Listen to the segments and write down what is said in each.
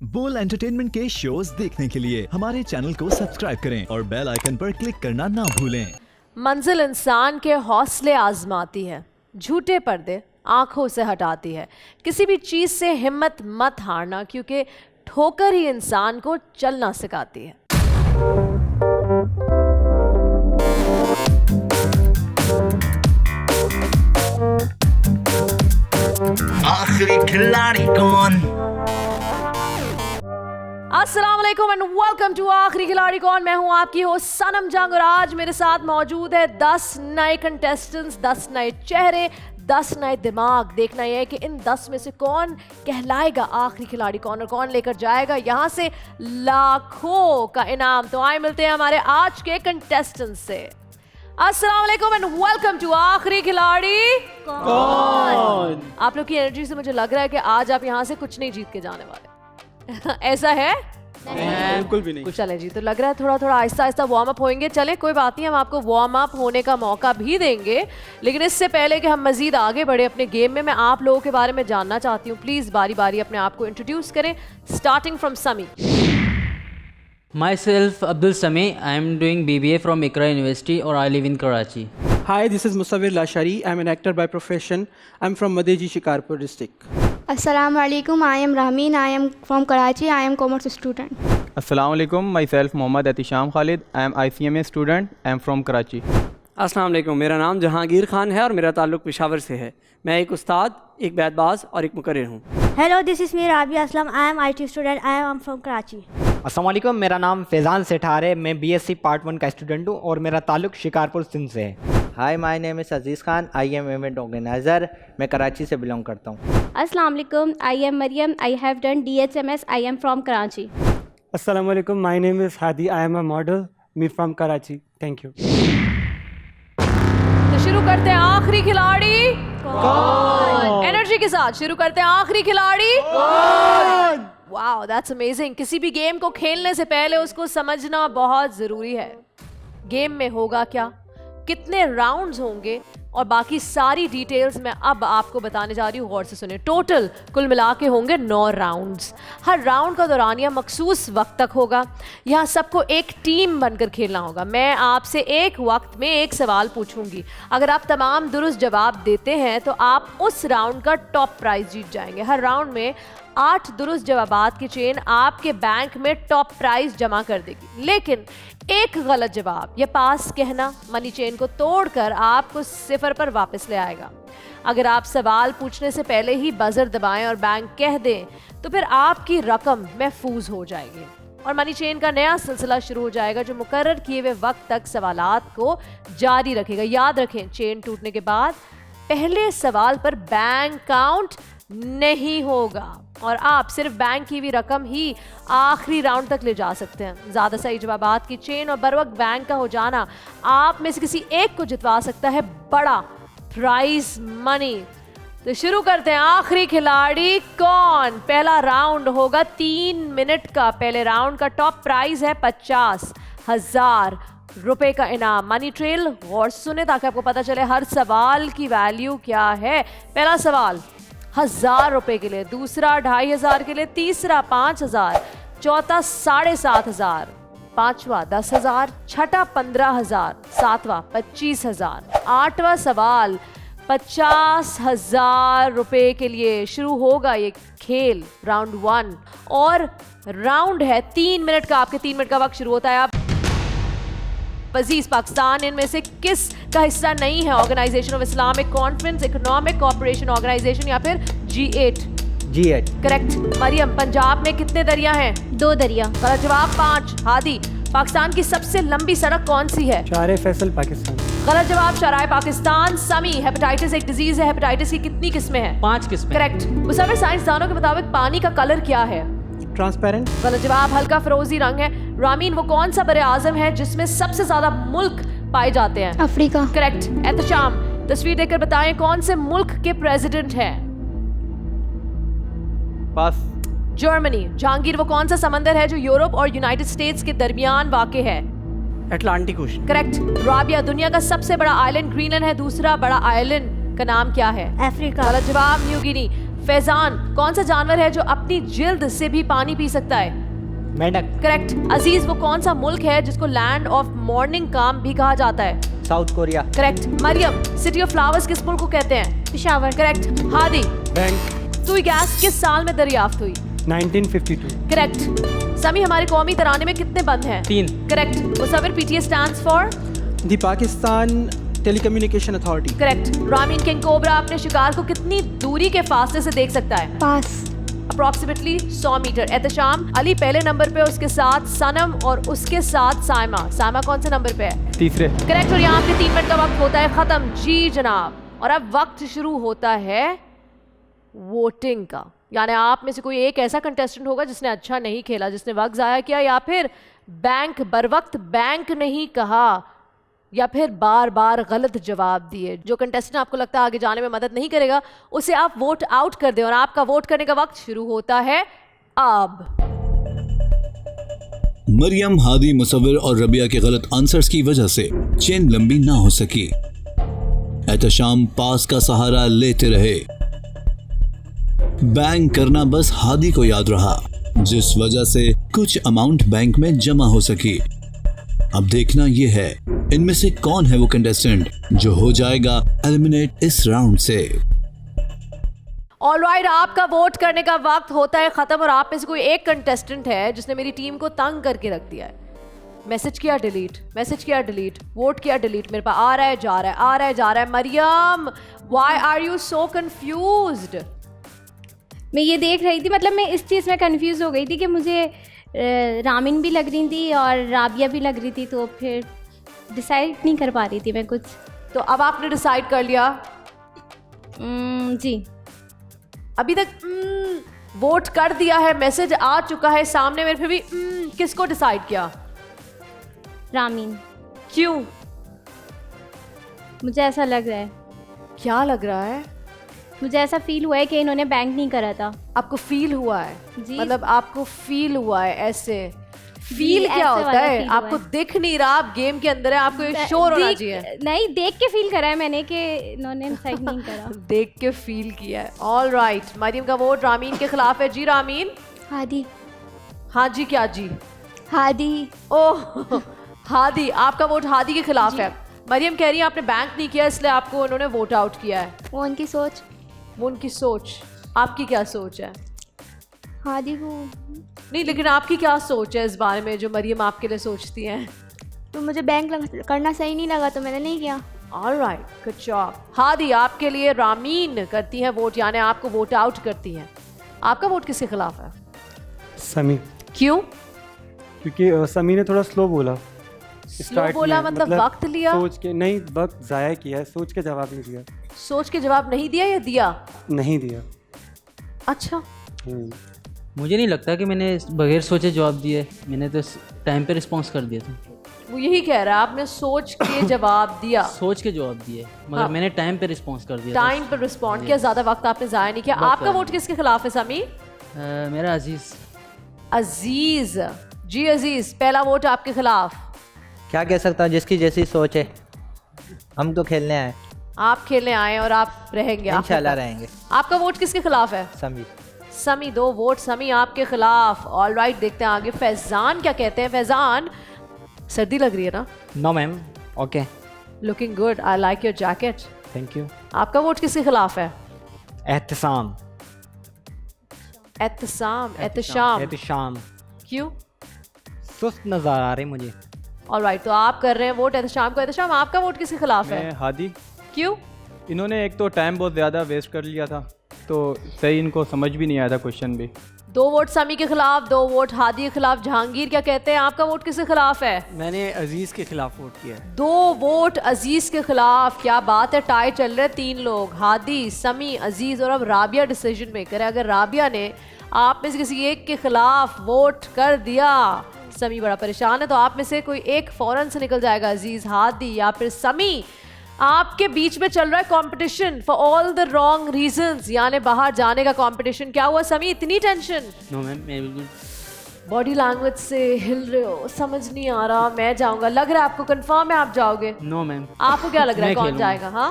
बोल एंटरटेनमेंट के शोज देखने के लिए हमारे चैनल को सब्सक्राइब करें और बेल आइकन पर क्लिक करना ना भूलें। मंजिल इंसान के हौसले आजमाती है, झूठे पर्दे आंखों से हटाती है। किसी भी चीज से हिम्मत मत हारना, क्योंकि ठोकर ही इंसान को चलना सिखाती है। आखिरी खिलाड़ी कौन? अस्सलाम वालेकुम एंड वेलकम टू आखिरी खिलाड़ी कौन। मैं हूं आपकी होस्ट सनम जंग और आज मेरे साथ मौजूद है 10 नए कंटेस्टेंट्स, 10 नए चेहरे, 10 नए दिमाग। देखना यह है कि इन 10 में से कौन कहलाएगा आखिरी खिलाड़ी कौन और कौन लेकर जाएगा यहां से लाखों का इनाम। तो आए मिलते हैं हमारे आज के कंटेस्टेंट्स से। अस्सलाम वालेकुम एंड वेलकम टू आखिरी खिलाड़ी कौन। आप लोग की एनर्जी से मुझे लग रहा है कि आज आप यहां से कुछ नहीं जीत के जाने वाले। ऐसा है? बिल्कुल भी नहीं। चले जी, तो लग रहा है थोड़ा थोड़ा आहिस्ता आहिस्ता वार्म अप होंगे। चले कोई बात नहीं, हम आपको वार्म अप होने का मौका भी देंगे, लेकिन इससे पहले कि हम मजीद आगे बढ़े अपने गेम में, मैं आप लोगों के बारे में जानना चाहती हूँ। प्लीज बारी बारी अपने आप को इंट्रोड्यूस करें, स्टार्टिंग फ्रॉम समी। Myself Abdul Sami. I am doing BBA from Iqra University or I live in Karachi. Hi, this is Musawwir Lashari. I am an actor by profession. I am from Madeji, Shikarpur district. Assalamu alaikum. I am Rahmeen. I am from Karachi. I am commerce student. Assalamu alaikum. Myself Mohammad Atisham Khalid. I am ICMA student. I am from Karachi. अस्सलाम वालेकुम। मेरा नाम जहांगीर खान है और मेरा ताल्लुक़ पेशावर से है। मैं एक उस्ताद, एक बैतबाज और एक मुकर्रिर हूँ। Hello, this is me Rabia Aslam. I am IT student. I am from Karachi. अस्सलाम वालेकुम, मेरा नाम फैज़ान सेठार है। मैं BSc पार्ट 1 का स्टूडेंट हूँ और मेरा ताल्लुक़ शिकारपुर सिंध से है। Hi, my name is Aziz Khan. I am event organiser. मैं कराची से बिलोंग करता हूँ। Assalamu alaikum. I am Maryam. I have done DHMS. I am from Karachi. Assalamu alaikum. My name is Hadi. I am a model. Me from Karachi. Thank you. तो शुरू करते हैं आखिरी खिलाड़ी कौन। एनर्जी के साथ शुरू करते हैं आखिरी खिलाड़ी कौन। Wow, that's amazing. किसी भी गेम को खेलने से पहले उसको समझना बहुत जरूरी है। गेम में होगा क्या, कितने राउंड्स होंगे और बाकी सारी डिटेल्स मैं अब आपको बताने जा रही हूँ। गौर से सुने। टोटल कुल मिला के होंगे 9 राउंड्स। हर राउंड का दौरानिया मखसूस वक्त तक होगा। यहाँ सबको एक टीम बनकर खेलना होगा। मैं आपसे एक वक्त में एक सवाल पूछूंगी। अगर आप तमाम दुरुस्त जवाब देते हैं तो आप उस राउंड का टॉप प्राइज जीत जाएंगे। हर राउंड में 8 दुरुस्त जवाबात की चेन आपके बैंक में टॉप प्राइज जमा कर देगी, लेकिन एक गलत जवाब या पास कहना मनी चेन को तोड़कर आपको 0 पर वापस ले आएगा। अगर आप सवाल पूछने से पहले ही बजर दबाएं और बैंक कह दें तो फिर आपकी रकम महफूज हो जाएगी और मनी चेन का नया सिलसिला शुरू हो जाएगा जो मुकर्रर किए हुए वक्त तक सवालात को जारी रखेगा। याद रखें, चेन टूटने के बाद पहले सवाल पर बैंक काउंट नहीं होगा और आप सिर्फ बैंक की हुई रकम ही आखिरी राउंड तक ले जा सकते हैं। ज़्यादा सही जवाबात की चेन और बरवक्त बैंक का हो जाना आप में से किसी एक को जितवा सकता है बड़ा प्राइज मनी। तो शुरू करते हैं आखिरी खिलाड़ी कौन। पहला राउंड होगा 3 मिनट का। पहले राउंड का टॉप प्राइज है 50,000 रुपए का इनाम। मनी ट्रेल गौर सुने ताकि आपको पता चले हर सवाल की वैल्यू क्या है। पहला सवाल 1000 रुपए के लिए, दूसरा 2500 के लिए, तीसरा 5000, चौथा 7500, पांचवा 10,000, छठा 15,000, सातवां 25,000। 8वां सवाल 50,000 रुपए के लिए। शुरू होगा ये खेल राउंड 1 और राउंड है 3 मिनट का। आपके 3 मिनट का वक्त शुरू होता है। आप अजीज पाकिस्तान इनमें से किस का हिस्सा नहीं है? Organisation of Islamic conference, economic cooperation organisation या फिर G8? G8 correct. Maryam, Punjab में कितने दरिया हैं? 2 दरिया। गलत जवाब 5। हादी, पाकिस्तान की सबसे लंबी सड़क कौन सी है? शारे फैसल पाकिस्तान। गलत जवाब शराय पाकिस्तान। समी, हेपेटाइटिस एक डिजीज है। हेपेटाइटिस की कितनी किस्में हैं? 5 किस्में। करेक्ट। मुसव्विर साइंसदानों के मुताबिक पानी का कलर क्या है? ट्रांसपेरेंट। गलत जवाब हल्का फिरोजी रंग है। रामीन, वो कौन सा बरे आजम है जिसमें सबसे ज्यादा मुल्क पाए जाते हैं? अफ्रीका। करेक्ट। एहतशाम, तस्वीर देखकर बताएं कौन से मुल्क के प्रेसिडेंट हैं? पास। जर्मनी। जहांगीर, वो कौन सा समंदर है जो यूरोप और यूनाइटेड स्टेट्स के दरमियान वाक़े है? Atlantic ocean. करेक्ट। राबिया, दुनिया का सबसे बड़ा आइलैंड ग्रीनलैंड है, दूसरा बड़ा आइलैंड का नाम क्या है? अफ्रीका। गलत जवाब न्यू गिनी। फैजान, कौन सा जानवर है जो अपनी जिल्द से भी पानी पी सकता है? मेंढक। करेक्ट। अजीज, वो कौन सा मुल्क है जिसको लैंड ऑफ मॉर्निंग काम भी कहा जाता है? South Korea. Correct. Mariam, city of flowers किस मुल्क को कहते हैं? Peshawar. Correct. Hadi, bank. Sui gas किस साल में दरियाफ्त हुई? 1952। करेक्ट। समी, हमारे कौमी तराने में कितने बंद हैं? 3। Correct. मुसव्विर, PTA stands for? The Pakistan telecommunication authority. Correct. Ramin, king cobra अपने शिकार को कितनी दूरी के फासले से देख सकता है? Pass. Approximately 100 metre. Ehtesham, Ali पहले नंबर पे, उसके साथ सनम और उसके साथ साइमा। साइमा कौन से नंबर पे है? तीसरे। करेक्ट। और यहाँ पे 3 मिनट का वक्त होता है खत्म। जी जनाब। और अब वक्त शुरू होता है वोटिंग का, यानी आप में से कोई एक ऐसा कंटेस्टेंट होगा जिसने अच्छा नहीं खेला, जिसने वक्त ज़ाया किया, या फिर बैंक बर वक्त बैंक नहीं कहा, या फिर बार बार गलत जवाब दिए। जो कंटेस्टेंट आपको लगता है आगे जाने में मदद नहीं करेगा, उसे आप वोट आउट कर दें। और आपका वोट करने का वक्त शुरू होता है अब। मरियम, हादी, मुसव्विर और रबिया के गलत आंसर्स की वजह से चेन लंबी ना हो सकी। एहतशाम पास का सहारा लेते रहे। बैंक करना बस हादी को याद रहा, जिस वजह से कुछ अमाउंट बैंक में जमा हो सकी। अब देखना यह है इनमें से कौन है वो कंटेस्टेंट जो हो जाएगा एलिमिनेट इस राउंड से। ऑलराइट, आपका वोट करने का वक्त होता है खत्म। और आप में से कोई एक कंटेस्टेंट है जिसने मेरी टीम को तंग करके रख दिया है। मैसेज किया डिलीट, मैसेज किया डिलीट, वोट किया डिलीट। मेरे पास आ रहा है जा रहा है, आ रहा है जा रहा है। Mariam, why are you so confused? मैं ये देख रही थी, मतलब मैं इस चीज़ में कंफ्यूज हो गई थी कि मुझे रामिन भी लग रही थी और राबिया भी लग रही थी, तो फिर डिसाइड नहीं कर पा रही थी मैं कुछ। तो अब आपने डिसाइड कर लिया? जी। अभी तक वोट कर दिया है, मैसेज आ चुका है सामने मेरे, फिर भी किसको डिसाइड किया? रामीन। क्यों? मुझे ऐसा लग रहा है। क्या लग रहा है? मुझे ऐसा फील हुआ है कि इन्होंने बैंक नहीं करा था। आपको फील हुआ है? जी। मतलब आपको फील हुआ है ऐसे? फील क्या होता है? आपको दिख नहीं रहा, आप गेम के अंदर है, आपको ये श्योर होना चाहिए। नहीं, देख के फील करा है मैंने कि इन्होंने डिसाइड नहीं करा। देख के फील किया है। All right. मरियम का वोट रामीन के खिलाफ है। जी रामीन? हादी। हाँ जी, क्या जी? हादी। ओह, हादी, आपका वोट हादी के खिलाफ है। मरियम कह रही है आपने बैंक नहीं किया इसलिए आपको उन्होंने वोट आउट किया है। वो उनकी सोच। वो उनकी सोच। आपकी क्या सोच है? हादी को नहीं, लेकिन आपकी क्या सोच है इस बारे में जो मरियम आपके लिए सोचती हैं? तो मुझे बैंक करना सही नहीं लगा तो मैंने नहीं किया। Alright, good job. हादी, आपके लिए रामीन करती हैं वोट, यानी आपको वोट आउट करती हैं। आपका वोट किसके खिलाफ है? समी। क्यों? क्योंकि समी ने थोड़ा स्लो बोला। स्लो बोला मतलब वक्त लिया? सोच के नहीं, वक्त ज़ाया किया है, सोच के जवाब नहीं दिया। सोच के जवाब नहीं दिया या दिया? नहीं दिया। अच्छा। मुझे नहीं लगता कि मैंने बगैर सोचे जवाब दिए, मैंने तो टाइम पे रिस्पॉन्स कर दिया था। वो यही कह रहा है, आपने सोच के जवाब दिया। सोच के जवाब दिए, मगर हाँ। मैंने टाइम पे रिस्पॉन्स कर दिया। टाइम पर रिस्पॉन्ड किया, ज़्यादा वक्त आपने ज़ाया नहीं किया। आपका वोट किसके खिलाफ है समी? मेरा अजीज। अजीज। जी अजीज, पहला वोट आपके खिलाफ। क्या कह सकता हूँ, जिसकी जैसी सोच है। हम तो खेलने आए। आप खेलने आए और आप रहेंगे? इंशाल्लाह रहेंगे। आपका वोट किसके खिलाफ है? समी। समी, 2 वोट समी आपके खिलाफ। ऑल राइट, देखते हैं आगे फैजान क्या कहते हैं। फैजान, सर्दी लग रही है ना? No ma'am. Okay. Looking good, I like your jacket. Thank you. आपका वोट किसके खिलाफ है? एहतसाम। एहतसाम। एहतशाम। एहतशाम। क्यों? सुस्त नजर आ रही मुझे। ऑल राइट, तो आप कर रहे हैं वोट एहतशाम को। एहतशाम, आपका वोट किसके खिलाफ है? मैं हादी। क्यों? इन्होंने एक तो टाइम बहुत ज़्यादा वेस्ट कर लिया था, तो सही इनको समझ भी नहीं आया था क्वेश्चन भी। 2 वोट समी के खिलाफ, 2 वोट हादी के खिलाफ। जहांगीर क्या कहते हैं? आपका वोट किसके खिलाफ है? मैंने अजीज़ के खिलाफ वोट किया है। 2 वोट अजीज के खिलाफ। क्या बात है, टाई चल रहे 3 लोग, हादी, समी, अजीज और अब राबिया डिसीजन मेकर है। अगर राबिया ने आप में से किसी एक के खिलाफ वोट कर दिया, समी बड़ा परेशान है, तो आप में से कोई एक फौरन से निकल जाएगा, अजीज, हादी या फिर समी। आपके बीच में चल रहा है competition for all the wrong reasons, यानी बाहर जाने का कंपटीशन। क्या हुआ समी, इतनी टेंशन? नो मैम, मैं बिल्कुल। बॉडी लैंग्वेज से हिल रहे हो, समझ नहीं आ रहा। मैं जाऊंगा, लग रहा है आपको कंफर्म है आप जाओगे? No ma'am. आपको क्या लग रहा है कौन जाएगा? हाँ,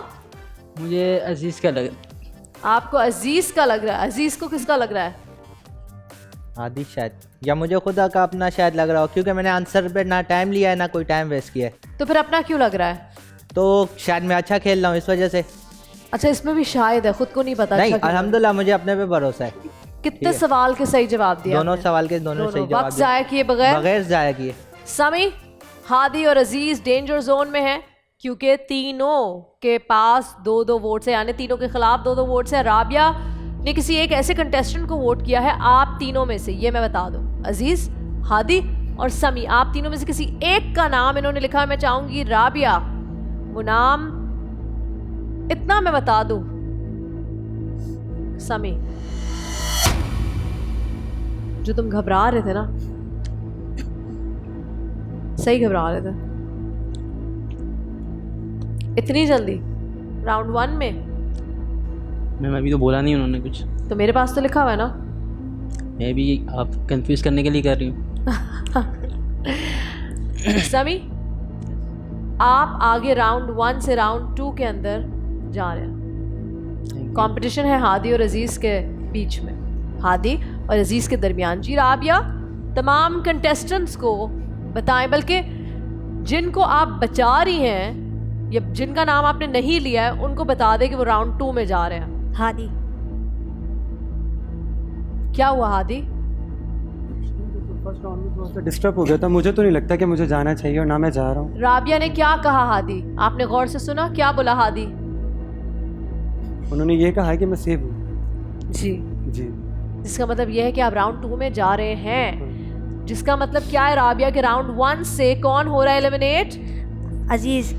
मुझे अजीज का लग। आपको अजीज का लग रहा है, अजीज को किसका लग रहा है? हादी शायद, या मुझे खुद का अपना शायद लग रहा हो, क्योंकि मैंने आंसर पे ना टाइम लिया है ना कोई टाइम वेस्ट किया है। तो फिर अपना क्यों लग रहा है? तो शायद मैं अच्छा खेल रहा हूँ इस वजह से। अच्छा, इसमें भी शायद है, खुद को नहीं पता। नहीं, अच्छा अल्हम्दुलिल्लाह मुझे अपने पे भरोसा है। कितने सवाल के सही जवाब दिया? दोनों सवाल के दोनों सही जवाब वक्त जाया किए बगैर जाया किए। समी, हादी और अजीज डेंजर जोन में हैं, क्योंकि तीनों के पास 2-2 वोट्स हैं, यानी तीनों के खिलाफ 2-2 वोट्स हैं। राबिया ने किसी एक ऐसे कंटेस्टेंट को वोट किया है आप तीनों में से, ये मैं बता दूं। अजीज, हादी और समी, आप तीनों में से किसी एक का नाम इन्होंने लिखा है। मैं चाहूंगी राबिया, वो नाम इतना मैं बता दूं, समी, जो तुम घबरा रहे थे ना, सही घबरा रहे थे इतनी जल्दी राउंड 1 में। मैम अभी तो बोला नहीं उन्होंने कुछ। तो मेरे पास तो लिखा हुआ है ना। मैं भी आप कंफ्यूज करने के लिए कर रही हूँ। समी, आप आगे राउंड 1 से राउंड 2 के अंदर जा रहे हैं। कंपटीशन है हादी और अजीज के बीच में, हादी और अजीज के दरमियान। जी राबिया, तमाम कंटेस्टेंट्स को बताएं, बल्कि जिनको आप बचा रही हैं या जिनका नाम आपने नहीं लिया है उनको बता दें कि वो राउंड 2 में जा रहे हैं। हादी। क्या हुआ हादी? फर्स्ट राउंड में थोड़ा सा डिस्टर्ब हो गया था, मुझे तो नहीं लगता कि मुझे जाना चाहिए और ना मैं जा रहा हूँ। राबिया ने क्या कहा हादी? आपने गौर से सुना क्या बोला हादी? उन्होंने ये कहा कि मैं सेफ हूँ। जी जी, जिसका मतलब यह है कि आप राउंड 2 में जा रहे हैं, जिसका मतलब क्या है राबिया कि राउंड 1 से कौन हो रहा है एलिमिनेट? अजीज।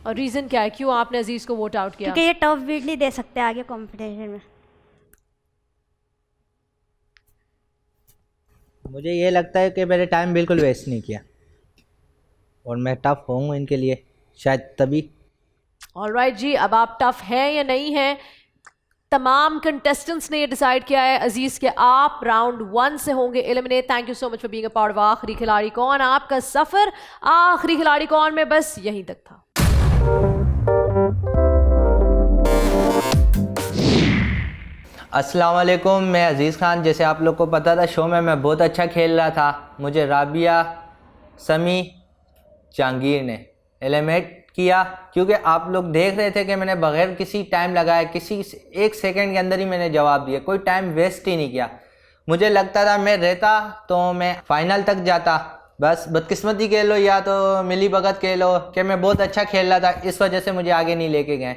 और रीजन क्या है, क्यों आपने अजीज को वोट आउट किया? क्योंकि ये टफ बीट नहीं दे सकते आगे कंपटीशन में। मुझे ये लगता है कि मैंने टाइम बिल्कुल वेस्ट नहीं किया और मैं टफ हूँ इनके लिए, शायद तभी। ऑलराइट जी, अब आप टफ हैं या नहीं हैं, तमाम कंटेस्टेंट्स ने ये डिसाइड किया है। अजीज के आप राउंड 1 से होंगे eliminate. Thank you so much for being a part of आखिरी खिलाड़ी कौन। आपका सफर आखिरी खिलाड़ी कौन में बस यहीं तक था। अस्सलाम वालेकुम, मैं अजीज़ खान। जैसे आप लोग को पता था शो में मैं बहुत अच्छा खेल रहा था, मुझे राबिया, समी, जहांगीर ने एलिमिनेट किया, क्योंकि आप लोग देख रहे थे कि मैंने बगैर किसी टाइम लगाए, किसी 1 सेकंड के अंदर ही मैंने जवाब दिया, कोई टाइम वेस्ट ही नहीं किया। मुझे लगता था मैं रहता तो मैं फाइनल तक जाता, बस बदकिस्मती कह लो या तो मिली भगत कह लो कि मैं बहुत अच्छा खेल रहा था, इस वजह से मुझे आगे नहीं लेके गए।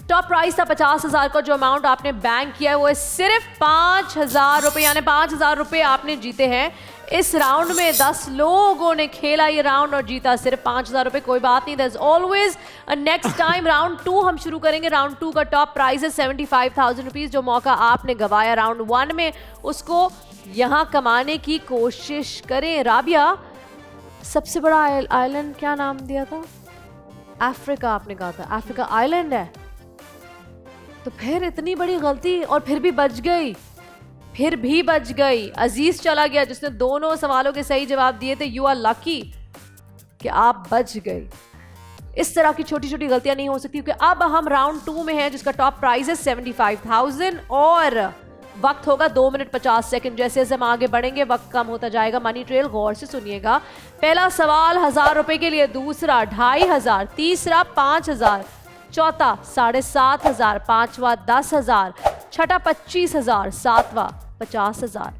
टॉप प्राइस था 50,000 का। जो अमाउंट आपने बैंक किया है वो है सिर्फ 5,000 रुपये, यानी 5,000 रुपये आपने जीते हैं। इस राउंड में 10 लोगों ने खेला ये राउंड और जीता सिर्फ 5,000 रुपये। कोई बात नहीं, there's always a next time। Round 2 हम शुरू करेंगे। राउंड 2 का टॉप प्राइस है 75,000 रुपीज़। जो मौका आपने गवाया राउंड 1 में, उसको यहाँ कमाने की कोशिश करें। राबिया, सबसे बड़ा आइलैंड क्या नाम दिया था? अफ्रीका आपने कहा था, अफ्रीका आइलैंड है। तो फिर इतनी बड़ी गलती और फिर भी बच गई, फिर भी बच गई। अजीज चला गया जिसने दोनों सवालों के सही जवाब दिए थे। यू आर लकी कि आप बच गई। इस तरह की छोटी छोटी गलतियां नहीं हो सकती, क्योंकि अब हम राउंड 2 में हैं जिसका टॉप प्राइस है 75,000 और वक्त होगा 2 मिनट 50 सेकंड। जैसे जैसे हम आगे बढ़ेंगे वक्त कम होता जाएगा। मनी ट्रेल गौर से सुनिएगा। पहला सवाल 1,000 रुपए के लिए, दूसरा 2,500, तीसरा 5,000, चौथा 7,500, पांचवा 10,000, छठा 25,000, सातवां 50,000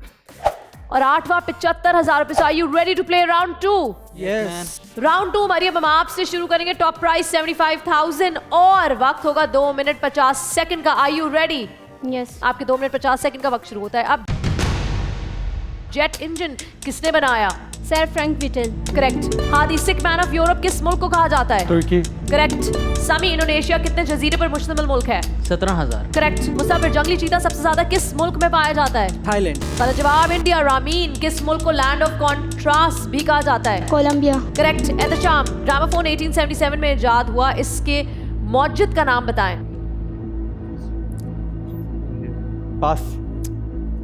और आठवां 75,000 रुपए। Are you ready to play round 2? Yes. Round 2 Mariam, हम आपसे शुरू करेंगे। टॉप प्राइस 75,000 और वक्त होगा 2 मिनट 50 सेकंड का। Are you ready? यस। आपके 2 मिनट 50 सेकंड का वक्त शुरू होता है अब। जेट इंजन किसने बनाया? Sir Frank whittle. Correct. Hadi, sick man of Europe किस मुल्क को कहा जाता है? तुर्की। करेक्ट। समी, इंडोनेशिया कितने जजीरे पर मुश्तमिल मुल्क है? 17,000। करेक्ट। मुसाफिर, जंगली चीता सबसे ज्यादा किस मुल्क में पाया जाता है? थाईलैंड। गलत जवाब। इंडिया। रामीन किस मुल्क को लैंड ऑफ कॉन्ट्रास्ट भी कहा जाता है? कोलंबिया। करेक्ट। एहतशाम, ग्रामोफोन 1877 में इजाद हुआ, इसके मौजूद का नाम बताएं। पास।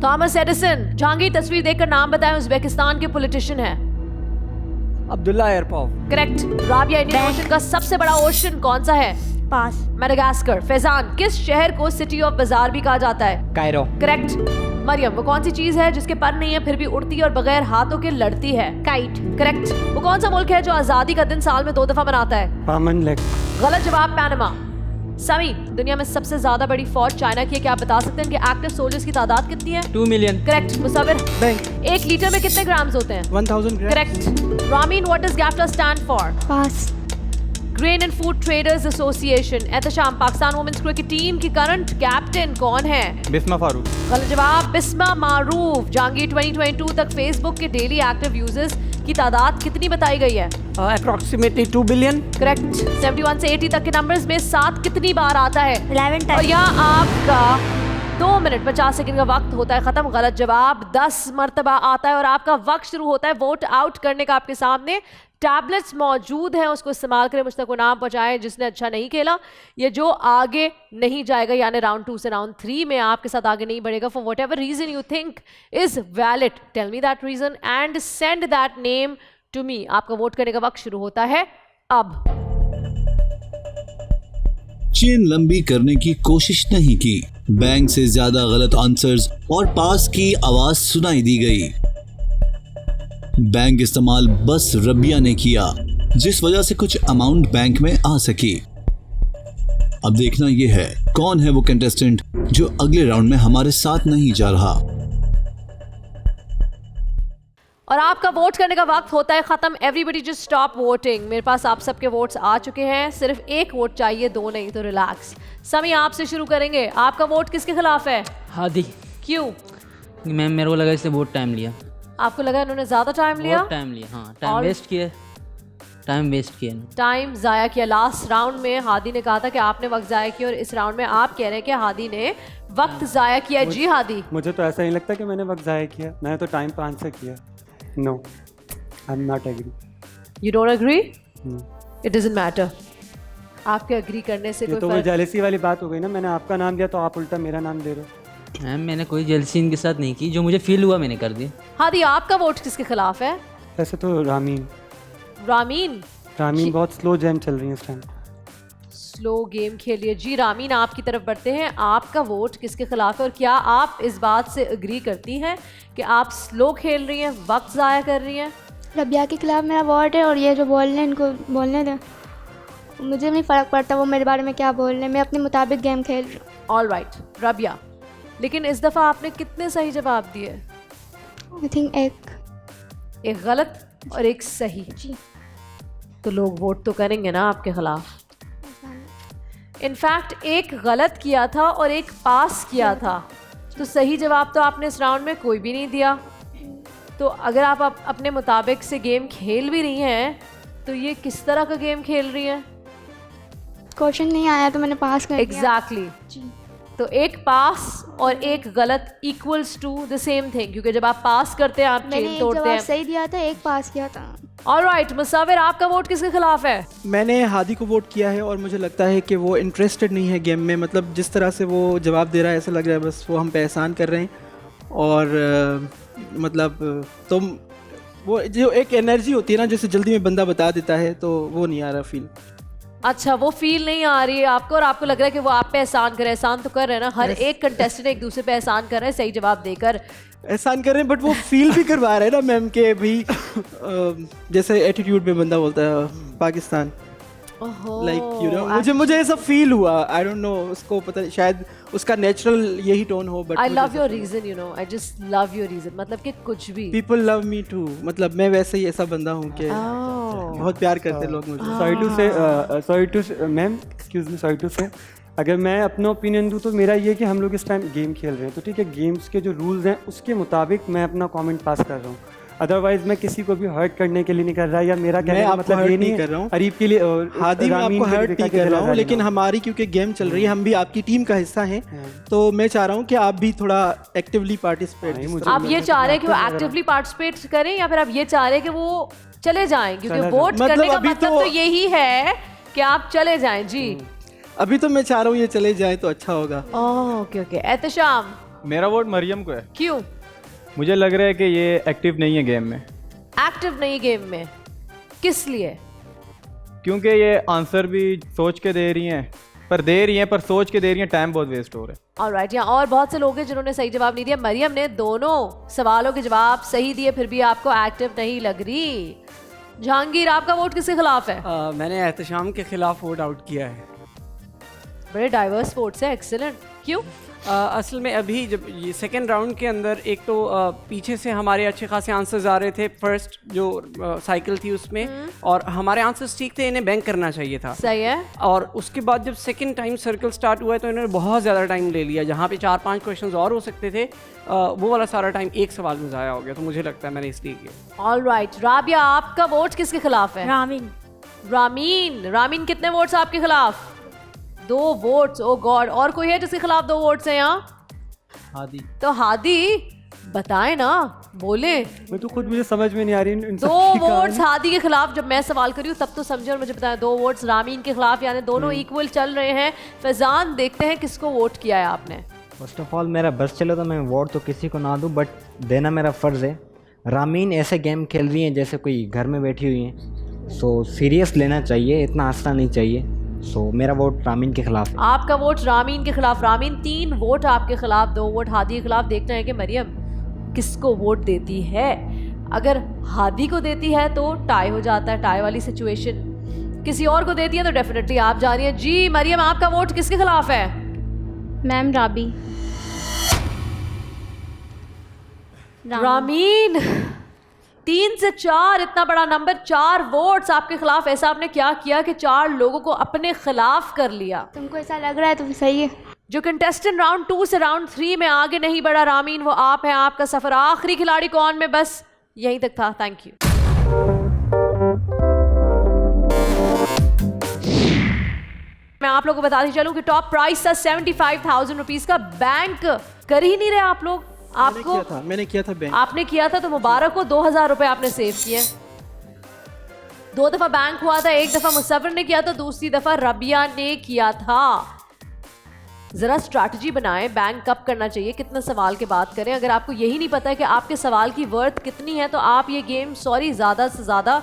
Thomas Edison. जहांगीर, तस्वीर देखकर नाम बताएं, उज्बेकिस्तान के पॉलिटिशियन है? Abdulla Aripov. Correct. Rabia, Indian ocean का सबसे बड़ा ओशन कौन सा है? पास। मेडागास्कर। फैजान, किस शहर को सिटी ऑफ बाजार भी कहा जाता है? कायरो। करेक्ट। मरियम, वो कौन सी चीज है जिसके पर नहीं है फिर भी उड़ती है और बगैर हाथों के लड़ती है? काइट। करेक्ट। वो कौन सा मुल्क है जो आजादी का दिन साल में 2 दफा मनाता है? पामन लेक। गलत जवाब, पैनामा। समी, दुनिया में सबसे ज्यादा बड़ी फौज चाइना की है, क्या आप बता सकते हैं कि एक्टिव सोल्जर्स की तादाद कितनी है? 2 million. Correct. Musawir, bank. 1 litre में कितने ग्राम्स होते हैं? 1000 gram. Correct. Ramin, what does GAFLA stand for? Pass. Grain and food traders association. Ehtesham, Pakistan women's cricket team की करंट कैप्टन कौन है? बिस्मा फारूक। गलत जवाब, बिस्मा मारूफ। जहांगीर, 2022 तक फेसबुक के डेली एक्टिव यूजर्स की तादाद कितनी बताई गई है? Approximately 2 billion. करेक्ट। 71 से 80 तक के नंबर्स में 7 कितनी बार आता है? 11 और टाइम। यहाँ आपका 2 मिनट 50 सेकंड का वक्त होता है खत्म। गलत जवाब 10 मरतबा आता है और आपका वक्त शुरू होता है वोट आउट करने का। आपके सामने टैबलेट्स मौजूद हैं, उसको इस्तेमाल करें, मुझ तक वो नाम पहुंचाएं जिसने अच्छा नहीं खेला, ये जो आगे नहीं जाएगा, यानी राउंड 2 से राउंड 3 में आपके साथ आगे नहीं बढ़ेगा for whatever reason you think is valid, tell me that reason and send that name to me. आपका वोट करने का वक्त शुरू होता है अब। चेन लंबी करने की कोशिश नहीं की। बैंक से ज्यादा गलत आंसर्स और पास की आवाज सुनाई दी गई। बैंक इस्तेमाल बस रबिया ने किया, जिस वजह से कुछ अमाउंट बैंक में आ सकी। अब देखना यह है कौन है वो कंटेस्टेंट जो अगले राउंड में हमारे साथ नहीं जा रहा। और आपका वोट करने का वक्त होता है खत्म। Everybody just stop voting. मेरे पास आप सबके वोट्स आ चुके हैं, सिर्फ 1 वोट चाहिए, 2 नहीं, तो रिलैक्स। समी, आपसे शुरू करेंगे। आपका वोट किसके खिलाफ है? हादी। क्यों? मैम मेरे को लगा इसने बहुत टाइम लिया। आपको लगा इन्होंने ज्यादा टाइम लिया? बहुत टाइम लिया, हाँ, टाइम वेस्ट किया। टाइम जाया किया। लास्ट राउंड में हादी ने कहा था कि आपने वक्त जाया किया और इस राउंड में आप कह रहे हैं कि हादी ने वक्त जाया किया। जी हादी, मुझे तो ऐसा नहीं लगता कि मैंने वक्त ज़ाया किया, मैंने तो टाइम पे आंसर किया। No, I am not agree. You don't agree? It doesn't matter. आपके एग्री करने से ये कोई तो वो फर्क। जेलसी वाली बात हो गई ना, मैंने आपका नाम दिया तो आप उल्टा मेरा नाम दे रहे हो। मैम मैंने कोई जेलसी इनके साथ नहीं की, जो मुझे फील हुआ मैंने कर दिया। हादी, आपका वोट किसके खिलाफ है? वैसे तो रामीन रामीन बहुत स्लो जैम चल रही है इस टाइम। स्लो गेम खेलिए। जी रामीन, आपकी तरफ बढ़ते हैं। आपका वोट किसके खिलाफ है और क्या आप इस बात से एग्री करती हैं कि आप स्लो खेल रही हैं, वक्त ज़ाया कर रही हैं? रबिया के खिलाफ मेरा वोट है और ये जो बोल रहे हैं इनको बोलने दें, मुझे नहीं फ़र्क पड़ता वो मेरे बारे में क्या बोल रहे हैं, मैं अपने मुताबिक गेम खेल रही हूँ। ऑल राइट रबिया, लेकिन इस दफ़ा आपने कितने सही जवाब दिए? आई थिंक एक गलत और एक सही। जी। तो लोग वोट तो करेंगे ना आपके खिलाफ। इनफैक्ट एक गलत किया था और एक पास किया था, तो सही जवाब तो आपने इस राउंड में कोई भी नहीं दिया। तो अगर आप अपने मुताबिक से गेम खेल भी रही हैं तो ये किस तरह का गेम खेल रही हैं? क्वेश्चन नहीं आया तो मैंने पास कर दिया। एग्जैक्टली। तो एक पास और एक गलत equals to the same thing, क्योंकि जब आप पास करते हैं आप चेन तोड़ते हैं। सही दिया था, एक पास किया था। ऑलराइट मुसाविर, आपका वोट किसके खिलाफ है? मैंने हादी को वोट किया है और मुझे लगता है कि वो इंटरेस्टेड नहीं है गेम में। मतलब जिस तरह से वो जवाब दे रहा है ऐसा लग रहा है बस वो हम पे एहसान कर रहे हैं। और मतलब तुम वो जो एक एनर्जी होती है ना जैसे जल्दी में बंदा बता देता है, तो वो नहीं आ रहा फील। अच्छा, वो फील नहीं आ रही है आपको और आपको लग रहा है कि वो आप पे एहसान करे। एहसान तो कर रहे हैं ना, हर एक कंटेस्टेंट एक दूसरे पे एहसान कर रहे हैं सही जवाब देकर। एहसान कर रहे हैं बट वो फील भी करवा रहे हैं ना मैम के भाई जैसे एटीट्यूड में बंदा बोलता है पाकिस्तान, लाइक यू नो, मुझे ऐसा फील हुआ। आई डोंट नो, उसको पता शायद उसका नेचुरल यही टोन हो। But I love your reason, you know, I just love your reason. मतलब कि कुछ भी पीपल लव मी टू, मतलब मैं वैसे ही ऐसा बंदा हूँ कि बहुत प्यार करते लोग मुझे। Sorry to ma'am, excuse me, sorry to say अगर मैं अपना ओपिनियन दूँ तो मेरा ये कि हम लोग इस टाइम गेम खेल रहे हैं, तो ठीक है, गेम्स के जो रूल्स हैं उसके मुताबिक मैं अपना कमेंट पास कर रहा हूँ। अदरवाइज मैं किसी को भी हर्ट करने के लिए नहीं कर रहा, या मेरा कहने का मतलब ये नहीं कर रहा हूँ अरीब के लिए हादी मैं आपको हर्ट नहीं कर रहा हूँ, लेकिन हमारी क्योंकि गेम चल रही है, हम भी आपकी टीम का हिस्सा हैं, तो मैं चाह रहा हूँ कि आप भी थोड़ा एक्टिवली पार्टिसिपेट। आप ये चाह रहे हैं कि वो एक्टिवली पार्टिसिपेट करें या फिर आप ये चाह रहे हैं कि वो चले जाएं? क्योंकि वोट करने का मतलब तो यही है कि आप चले जाएं। जी अभी तो मैं चाह रहा हूँ ये चले जाए तो अच्छा होगा। Okay okay. एहतशाम, मेरा वोट मरियम को है। क्यों? मुझे लग रहा है कि ये एक्टिव नहीं है गेम में। एक्टिव नहीं गेम में? किस लिए? क्योंकि ये आंसर भी सोच के दे रही हैं, पर सोच के दे रही हैं, टाइम बहुत वेस्ट हो रहा है। ऑलराइट, यहाँ और बहुत से लोग हैं जिन्होंने सही जवाब नहीं दिया। मरियम ने दोनों सवालों के जवाब सही दिए, फिर भी आपको एक्टिव नहीं लग रही। जहांगीर, आपका वोट किसके खिलाफ है? मैंने एहतशाम के खिलाफ वोट आउट किया है। बड़े डाइवर्स वोट्स है, एक्सीलेंट। क्यों? असल में अभी जब ये सेकेंड राउंड के अंदर एक तो पीछे से हमारे अच्छे खासे आंसर्स आ रहे थे, फर्स्ट जो साइकिल थी उसमें, और हमारे आंसर्स ठीक थे, इन्हें बैंक करना चाहिए था। सही है। और उसके बाद जब सेकेंड टाइम सर्कल स्टार्ट हुआ है तो इन्होंने बहुत ज़्यादा टाइम ले लिया, जहाँ पे 4-5 क्वेश्चन और हो सकते थे, वो वाला सारा टाइम एक सवाल में ज़ाया हो गया, तो मुझे लगता है मैंने इसलिए किया। ऑलराइट, राबिया, आपका वोट किसके खिलाफ है? रामीन, कितने वोट्स आपके खिलाफ? 2 वोट्स। ओ गॉड, और कोई है जिसके खिलाफ 2 वोट्स हैं यहाँ? हादी। तो हादी बताएं ना, बोले। मैं तो खुद, मुझे समझ में नहीं आ रही इन 2 वोट्स हादी के खिलाफ। जब मैं सवाल करी हूँ तब तो समझे और मुझे बताया 2 वोट्स रामीन के खिलाफ, यानी दोनों इक्वल चल रहे हैं। फैजान, देखते हैं किसको वोट किया है आपने। फर्स्ट ऑफ ऑल मेरा बस चलो तो मैं वोट तो किसी को ना दूं, बट देना मेरा फ़र्ज़ है। रामीन ऐसे गेम खेल रही हैं जैसे कोई घर में बैठी हुई हैं, सो सीरियस लेना चाहिए, इतना आसान नहीं चाहिए। सो मेरा वोट रामीन के खिलाफ है। आपका वोट रामीन के खिलाफ। रामीन, 3 वोट आपके खिलाफ, 2 वोट हादी के खिलाफ। देखना है कि मरियम किसको वोट देती है। अगर हादी को देती है तो टाई हो जाता है, टाई वाली सिचुएशन। किसी और को देती है तो डेफिनेटली आप जा रही हैं। जी मरियम, आपका वोट किसके खिलाफ है? मैम राबी। रामीन, 3 से 4, इतना बड़ा नंबर, 4 वोट्स आपके खिलाफ। ऐसा आपने क्या किया कि 4 लोगों को अपने खिलाफ कर लिया? तुमको ऐसा लग रहा है तो सही है। जो कंटेस्टेंट राउंड 2 से राउंड 3 में आगे नहीं बढ़ा रामीन, वो आप हैं। आपका सफर आखिरी खिलाड़ी कौन में बस यहीं तक था। Thank you. मैं आप लोगों को बताती चलूं कि टॉप प्राइस था 75,000 रुपीज का। बैंक कर ही नहीं रहे आप लोग। आपको मैंने किया था बैंक। आपने किया था तो मुबारक हो, 2000 रुपए आपने सेव किए। 2 दफा बैंक हुआ था, 1 दफा मुसव्विर ने किया था, दूसरी दफा रबिया ने किया था। जरा स्ट्रैटेजी बनाएं, बैंक कब करना चाहिए, कितना सवाल के बाद करें। अगर आपको यही नहीं पता है कि आपके सवाल की वर्थ कितनी है तो आप ये गेम ज़्यादा से ज़्यादा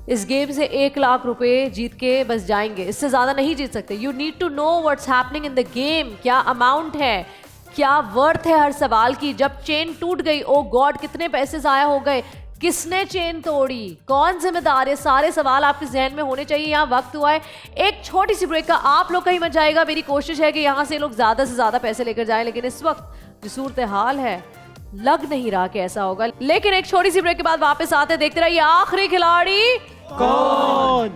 इस गेम से 1 लाख रुपए जीत के बस जाएंगे, इससे ज़्यादा नहीं जीत सकते। You need to know what's happening in the game. क्या अमाउंट है, क्या वर्थ है हर सवाल की। जब चेन टूट गई, ओ गॉड कितने पैसे ज़ाया हो गए, किसने चेन तोड़ी, कौन जिम्मेदार है, सारे सवाल आपके जहन में होने चाहिए। यहाँ वक्त हुआ है एक छोटी सी ब्रेक का। आप लोग कहीं मत जाएगा, मेरी कोशिश है कि यहाँ से लोग ज़्यादा से ज़्यादा पैसे लेकर जाएं, लेकिन इस वक्त जो सूरत हाल है लग नहीं रहा कि ऐसा होगा। लेकिन एक छोटी सी ब्रेक के बाद वापस आते, देखते रहिए आखिरी खिलाड़ी कौन।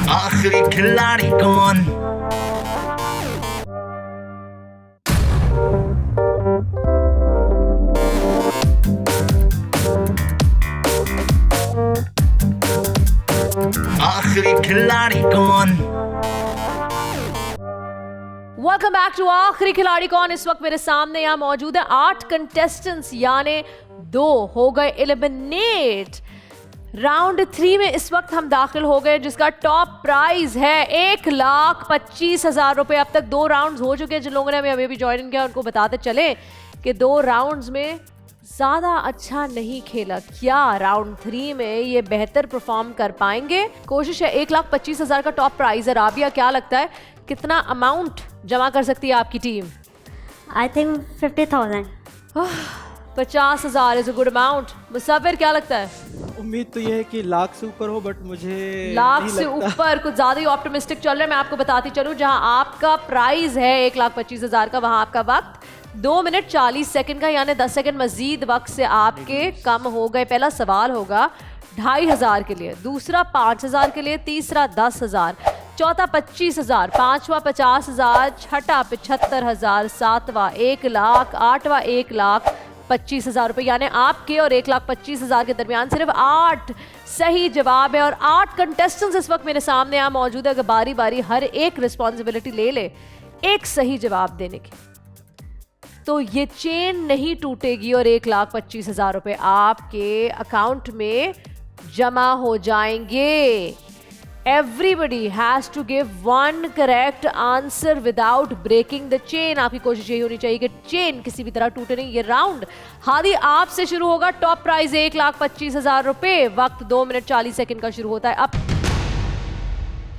आखिरी खिलाड़ी कौन? आखिरी खिलाड़ी कौन? वेलकम बैक टू आखिरी खिलाड़ी कौन। इस वक्त मेरे सामने यहाँ मौजूद है 8 कंटेस्टेंट्स, यानी 2 हो गए एलिमिनेट। राउंड 3 में इस वक्त हम दाखिल हो गए, जिसका टॉप प्राइज है 1,25,000 रुपए। अब तक 2 राउंड्स हो चुके हैं। जिन लोगों ने हमें अभी भी ज्वाइन किया उनको बताते चले कि 2 राउंड्स में ज़्यादा अच्छा नहीं खेला। क्या राउंड 3 में ये बेहतर परफॉर्म कर पाएंगे? कोशिश है। 1,25,000 का टॉप प्राइज है। राबिया, क्या लगता है कितना अमाउंट जमा कर सकती है आपकी team? I think 50,000। 50,000 is a good amount. Musawwir, क्या लगता है? उम्मीद तो ये है कि लाख से ऊपर हो, बट मुझे लाख नहीं से लगता। ऊपर कुछ ज्यादा ही ऑप्टिमिस्टिक चल रहा है। मैं आपको बताती चलूं, जहां आपका प्राइज है 1,25,000 का, वहां आपका वक्त 2 मिनट 40 सेकंड का, यानी 10 सेकंड मजीद वक्त से आपके कम हो गए। पहला सवाल होगा 2,500 के लिए, दूसरा 5,000 के लिए, तीसरा 10,000, चौथा 25,000, पांचवा 50,000, छठा 75,000, सातवां 1 लाख, आठवां 1,25,000 रुपए। यानी आपके और 1,25,000 के दरमियान सिर्फ 8 सही जवाब है। और 8 कंटेस्टेंट्स इस वक्त मेरे सामने यहाँ मौजूद है। अगर बारी बारी हर एक रिस्पॉन्सिबिलिटी ले ले एक सही जवाब देने की, तो ये चेन नहीं टूटेगी और 1,25,000 रुपए आपके अकाउंट में जमा हो जाएंगे। Everybody has to give one correct answer without breaking the chain. आपकी कोशिश यही होनी चाहिए कि चेन किसी भी तरह टूटे नहीं। ये राउंड हादी आपसे शुरू होगा। टॉप प्राइज 1,25,000 रुपए। वक्त 2 मिनट 40 सेकंड का शुरू होता है अब।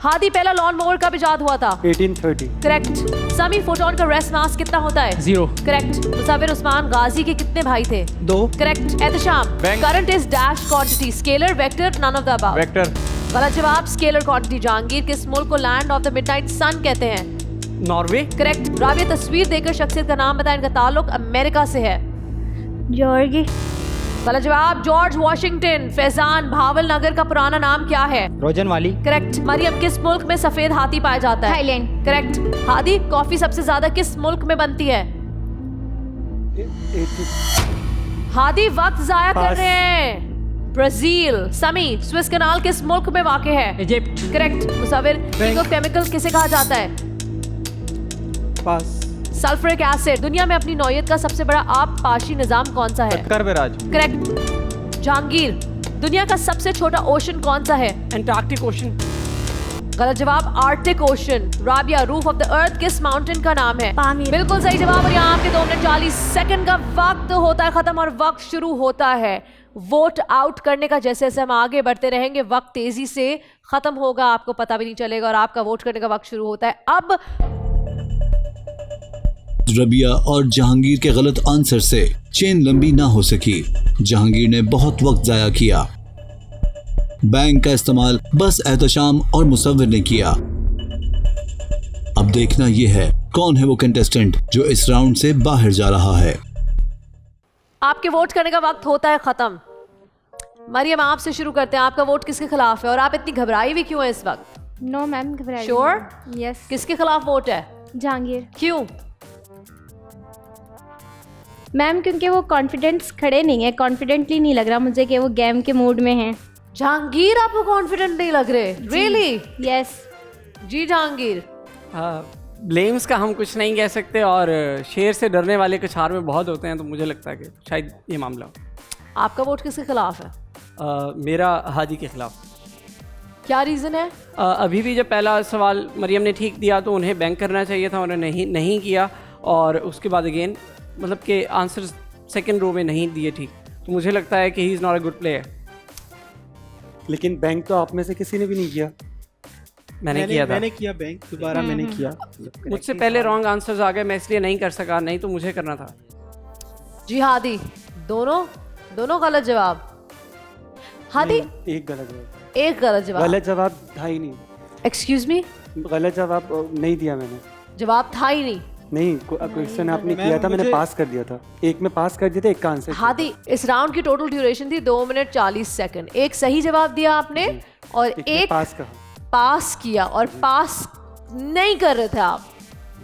हादी पहला लॉन मोवर कब इजाद हुआ था? 1830। करेक्ट। समी फोटोन का रेस्ट मास कितना होता है? 0। करेक्ट। मुसाविर उस्मान गाजी के कितने भाई थे? 2। Correct. Ehtesham current is dash quantity, scalar, vector, none of the above. Vector. गलत जवाब। Scalar quantity. जहांगीर किस मुल्क को land of the midnight sun कहते हैं? नॉर्वे। करेक्ट। राबिया तस्वीर देखकर शख्सियत का नाम बताएं, इनका ताल्लुक अमेरिका से है। जॉर्गी। गलत जवाब। George Washington. Faizan Bahawalnagar का पुराना नाम क्या है? रोजन वाली। करेक्ट। मरियम किस मुल्क में सफेद हाथी पाया जाता है? थाईलैंड। करेक्ट। हादी कॉफी सबसे ज्यादा किस मुल्क में बनती है? हादी वक्त जाया कर रहे हैं। ब्राजील। समी स्विस कनाल किस मुल्क में वाक़ है? Egypt. Correct. Musawir king of chemical किसे कहा जाता है? पास। Sulphuric acid. दुनिया में अपनी नौयत का सबसे बड़ा आबपाशी निजाम कौन सा है? कर्बराज। करेक्ट। जहांगीर दुनिया का सबसे छोटा ओशन कौन सा है? Antarctic ocean. गलत जवाब। Arctic ocean. Rabia roof of the earth किस माउंटेन का नाम है? पामीर। बिल्कुल सही जवाब। और यहाँ आपके 2 मिनट 40 सेकंड का वक्त होता है खत्म और वक्त शुरू होता है वोट आउट करने का। जैसे जैसे हम आगे बढ़ते रहेंगे वक्त तेजी से खत्म होगा, आपको पता भी नहीं चलेगा और आपका वोट करने का वक्त शुरू होता है अब। रबिया और जहांगीर के गलत आंसर से चेन लंबी ना हो सकी। जहांगीर ने बहुत वक्त जाया किया। बैंक का इस्तेमाल बस एहतशाम और मुसव्विर ने किया। अब देखना यह है कौन है वो कंटेस्टेंट जो इस राउंड से बाहर जा रहा है। आपके वोट करने का वक्त होता है खत्म। मरियम आपसे शुरू करते हैं। आपका वोट किसके खिलाफ है और आप इतनी घबराई हुई क्यों है इस वक्त? नो मैम, घबराई। श्योर? यस। किसके खिलाफ वोट है? जहांगीर। क्यों? मैम क्योंकि वो कॉन्फिडेंस खड़े नहीं है, कॉन्फिडेंटली नहीं लग रहा मुझे कि वो गेम के मूड में हैं। जहांगीर आपको कॉन्फिडेंट नहीं लग रहे? रियली? यस जी जहांगीर। ब्लेम्स का हम कुछ नहीं कह सकते और शेर से डरने वाले कछार में बहुत होते हैं, तो मुझे लगता है कि शायद ये मामला हो। आपका वोट किसके खिलाफ है? मेरा हादी के खिलाफ। क्या रीज़न है? अभी भी जब पहला सवाल मरियम ने ठीक दिया तो उन्हें बैंक करना चाहिए था, उन्होंने नहीं किया और उसके बाद अगेन मतलब कि आंसर सेकंड रो में नहीं दिए ठीक, तो मुझे लगता है कि he is not a good player. लेकिन बैंक तो आप में से किसी ने भी नहीं किया। मैंने किया था। मैंने किया बैंक, दोबारा मैंने किया। मुझसे पहले रॉन्ग आंसर्स आ गए, मैं इसलिए नहीं कर सका, नहीं तो मुझे करना था। जी हादी, दोनों गलत जवाब। हादी एक गलत जवाब। एक गलत जवाब। गलत जवाब था ही नहीं। Excuse me? गलत जवाब नहीं दिया मैंने। जवाब था ही नहीं? नहीं, क्वेश्चन आपने किया था, मैंने पास कर दिया था। एक में पास कर दिया था, एक का आंसर। हादी इस राउंड की टोटल ड्यूरेशन थी 2 मिनट 40 सेकंड। एक सही जवाब दिया आपने और एक पास किया, और पास नहीं कर रहे थे आप।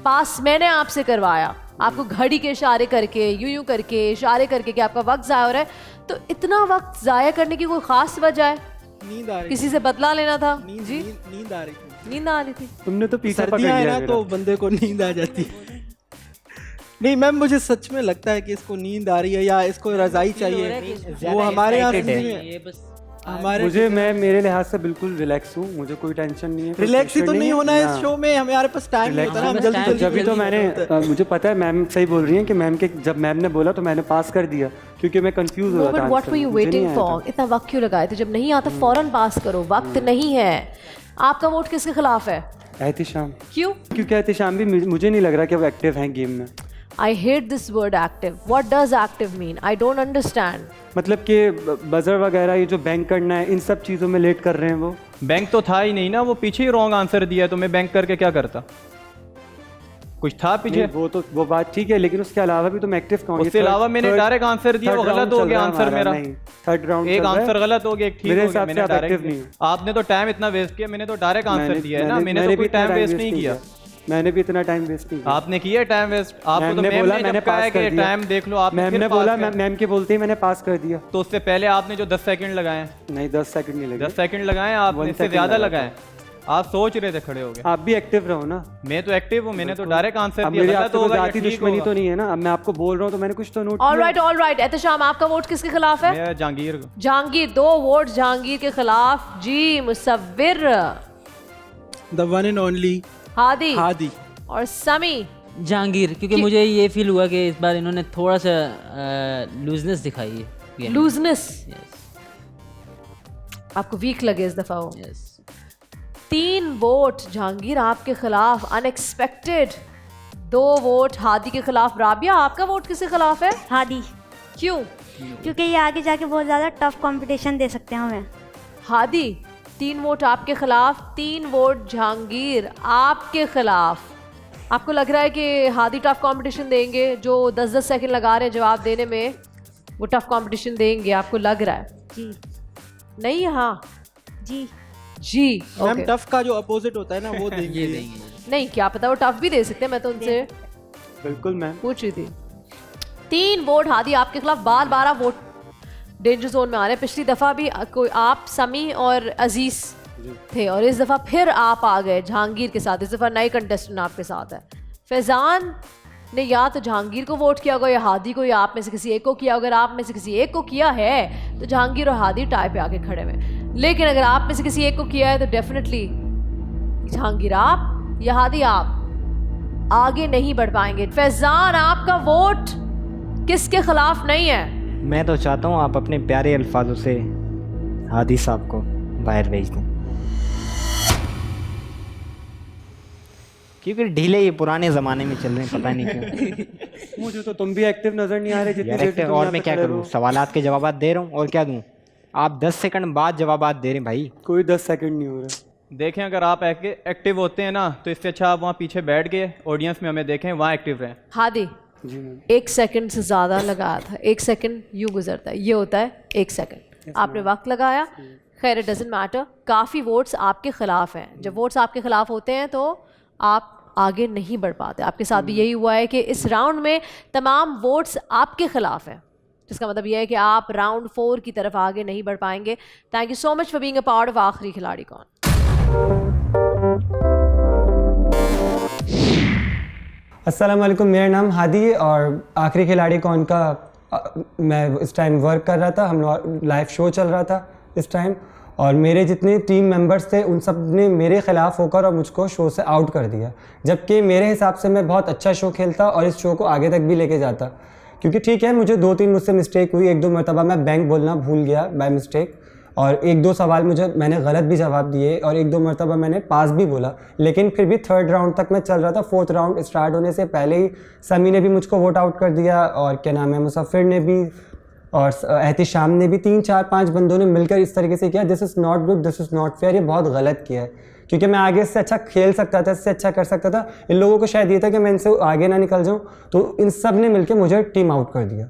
पास मैंने आपसे करवाया, आपको घड़ी के इशारे करके, यूं करके, इशारे करके कि आपका वक्त ज़ाया हो रहा है। तो इतना वक्त ज़ाया करने की कोई ख़ास वजह है? नींद आ रही, किसी से बदला लेना था? जी नींद आ रही थी। नींद आ रही थी। तुमने तो पीछे पकड़ सर्दियां है लिया ना, तो बंदे को नींद आ जाती है। नहीं मैम, मुझे सच में लगता है कि इसको नींद आ रही है या इसको रजाई चाहिए। वो हमारे यहाँ मुझे मेरे लिहाज से बिल्कुल रिलैक्स हूँ, मुझे कोई टेंशन नहीं है। रिलैक्स ही तो नहीं होना है इस शो में, हमारे पास टाइम नहीं होता ना, हम जल्दी जब तो मैंने मुझे पता है मैम सही बोल रही हैं कि मैम के जब मैम ने बोला तो मैंने पास कर दिया क्योंकि मैं कंफ्यूज हो रहा था। What were you waiting for? इतना वक्त क्यों लगाए थे? जब नहीं आता फौरन पास करो, वक्त नहीं है। आपका वोट किसके खिलाफ है? एहतिशाम। क्यों? क्योंकि एहतिशाम भी मुझे नहीं लग रहा कि वो एक्टिव हैं गेम में। I hate this word active. What does active mean? I don't understand. मतलब कि बजर वगैरह ये जो बैंक करना है, इन सब चीज़ों में लेट कर रहे हैं वो। बैंक तो था ही नहीं ना, वो पीछे ही रॉन्ग आंसर दिया, तो मैं बैंक करके क्या करता? कुछ था पीछे? वो बात ठीक है, लेकिन उसके अलावा भी तुम एक्टिव कौन? उसके अलावा मैंने डायरेक्ट आंसर दिया, वो गलत हो गया आंसर मेरा। थर्ड राउंड एक आंसर गलत हो गया, एक ठीक हो गया। मैंने डायरेक्ट नहीं। आपने तो टाइम इतना वेस्ट किया, मैंने तो डायरेक्ट आंसर दिया है ना, मैंने तो कोई टाइम वेस्ट नहीं किया। मैंने भी इतना टाइम वेस्ट नहीं किया। आपने किया टाइम वेस्ट। आपको तो मैम ने जब कहा कि टाइम देख लो, आपने मैम ने बोला, मैम के बोलते ही मैंने पास कर दिया। तो उससे पहले आपने जो 10 सेकंड लगाए? नहीं 10 सेकंड नहीं लगे। 10 सेकंड लगाए आपने, इससे ज्यादा लगाए। आप सोच रहे थे खड़े हो गए। आप भी एक्टिव रहो ना। मैं तो एक्टिव हूँ, मैंने तो डायरेक्ट आंसर दिया। मेरी आपसे जाती दुश्मनी तो नहीं है ना, अब मैं आपको बोल रहा हूँ तो मैंने कुछ तो नोट किया। ऑलराइट। एहतिशाम, आपका वोट किसके खिलाफ है? मैं जहांगीर। जहांगीर। 2 वोट जहांगीर के खिलाफ। जी Musawwir, the one and only Hadi Hadi. और समी जहांगीर, क्योंकि मुझे ये फील हुआ कि इस बार इन्होंने थोड़ा सा लूजनेस दिखाई है game में। लूजनेस Yes, आपको वीक लगे इस दफा वो। yes. 3 वोट जहांगीर आपके खिलाफ अनएक्सपेक्टेड, 2 वोट हादी के खिलाफ। राबिया आपका वोट किसके खिलाफ है? हादी, क्यों? क्योंकि ये आगे जाके बहुत ज़्यादा टफ कंपटीशन दे सकते हैं हमें। हादी 3 वोट आपके खिलाफ, 3 वोट जहांगीर आपके खिलाफ। आपको लग रहा है कि हादी टफ कंपटीशन देंगे? जो 10-10 सेकंड लगा रहे हैं जवाब देने में, वो टफ कंपटीशन देंगे, आपको लग रहा है? जी नहीं, हाँ जी जी। Ma'am okay. टफ का जो अपोजिट होता है ना वो देंगे। ये देंगे। नहीं, क्या पता वो टफ भी दे सकते हैं, मैं तो उनसे बिल्कुल मैम। पूछ रही थी। 3 वोट हादी आपके खिलाफ, 12 वोट डेंजर जोन में आ रहे हैं। पिछली दफ़ा भी कोई आप, समी और अजीज थे, और इस दफ़ा फिर आप आ गए जहांगीर के साथ। इस दफ़ा नए कंटेस्टेंट आपके साथ है। फैज़ान ने या तो जहांगीर को वोट किया होगा या हादी को, या आप में से किसी एक को किया। अगर आप में से किसी एक को किया है तो जहांगीर और हादी टाई पे आके खड़े हुए। लेकिन अगर आप में से किसी एक को किया है तो डेफिनेटली जहांगीर आप या हादी आप आगे नहीं बढ़ पाएंगे। फैज़ान आपका वोट किसके खिलाफ नहीं है? मैं तो चाहता हूँ आप अपने प्यारे अल्फाजों से हादी साहब को बाहर भेज दें, क्योंकि ढीले ये पुराने ज़माने में चल रहे हैं, पता नहीं क्यों। मुझे तो तुम भी एक्टिव नज़र नहीं आ रहे जितनी यार देर एक्टिव, तुम और यहाँ मैं पे क्या खड़े करूँ? हो। सवालात के जवाब दे रहा हूँ, और क्या दूँ? आप 10 सेकंड बाद जवाब दे रहे हैं भाई। कोई 10 सेकंड नहीं हो रहा। देखें, अगर आप एक्टिव होते हैं ना तो इससे अच्छा आप वहाँ पीछे बैठ गए ऑडियंस में हमें देखें, वहाँ एक्टिव रहें। हादी जी मैम। 1 सेकंड से ज़्यादा लगाया था। 1 सेकंड यूँ गुजरता है, ये होता है 1 सेकंड। आपने वक्त लगाया, खैर इट डजंट मैटर। काफ़ी वोट्स आपके खिलाफ हैं। जब वोट्स आपके खिलाफ होते हैं तो आप आगे नहीं बढ़ पाते। आपके साथ भी यही हुआ है कि इस राउंड में तमाम वोट्स आपके खिलाफ हैं, जिसका मतलब यह है कि आप राउंड 4 की तरफ आगे नहीं बढ़ पाएंगे। Thank you so much for being a part of आखिरी खिलाड़ी कौन। अस्सलाम वालेकुम, मेरा नाम हादी है और आखिरी खिलाड़ी कौन का मैं इस टाइम वर्क कर रहा था। हम लाइव शो चल रहा था इस टाइम, और मेरे जितने टीम मेंबर्स थे उन सब ने मेरे ख़िलाफ़ होकर और मुझको शो से आउट कर दिया, जबकि मेरे हिसाब से मैं बहुत अच्छा शो खेलता और इस शो को आगे तक भी लेके जाता। क्योंकि ठीक है, मुझे 2-3 मुझसे मिस्टेक हुई, 1-2 मरतबा मैं बैंक बोलना भूल गया बाय मिस्टेक, और 1-2 सवाल मैंने गलत भी जवाब दिए, और 1-2 मरतबा मैंने पास भी बोला। लेकिन फिर भी 3rd राउंड तक मैं चल रहा था। 4th राउंड स्टार्ट होने से पहले ही समी ने भी मुझको वोट आउट कर दिया, और क्या नाम है, मुसफ़िर ने भी, और एहतिशाम ने भी। 3-4-5 बंदों ने मिलकर इस तरीके से किया, this is not good, this is not fair, ये बहुत गलत किया है। क्योंकि मैं आगे इससे अच्छा खेल सकता था, इससे अच्छा कर सकता था। इन लोगों को शायद ये था कि मैं इनसे आगे ना निकल जाऊं, तो इन सब ने मिलकर मुझे टीम आउट कर दिया।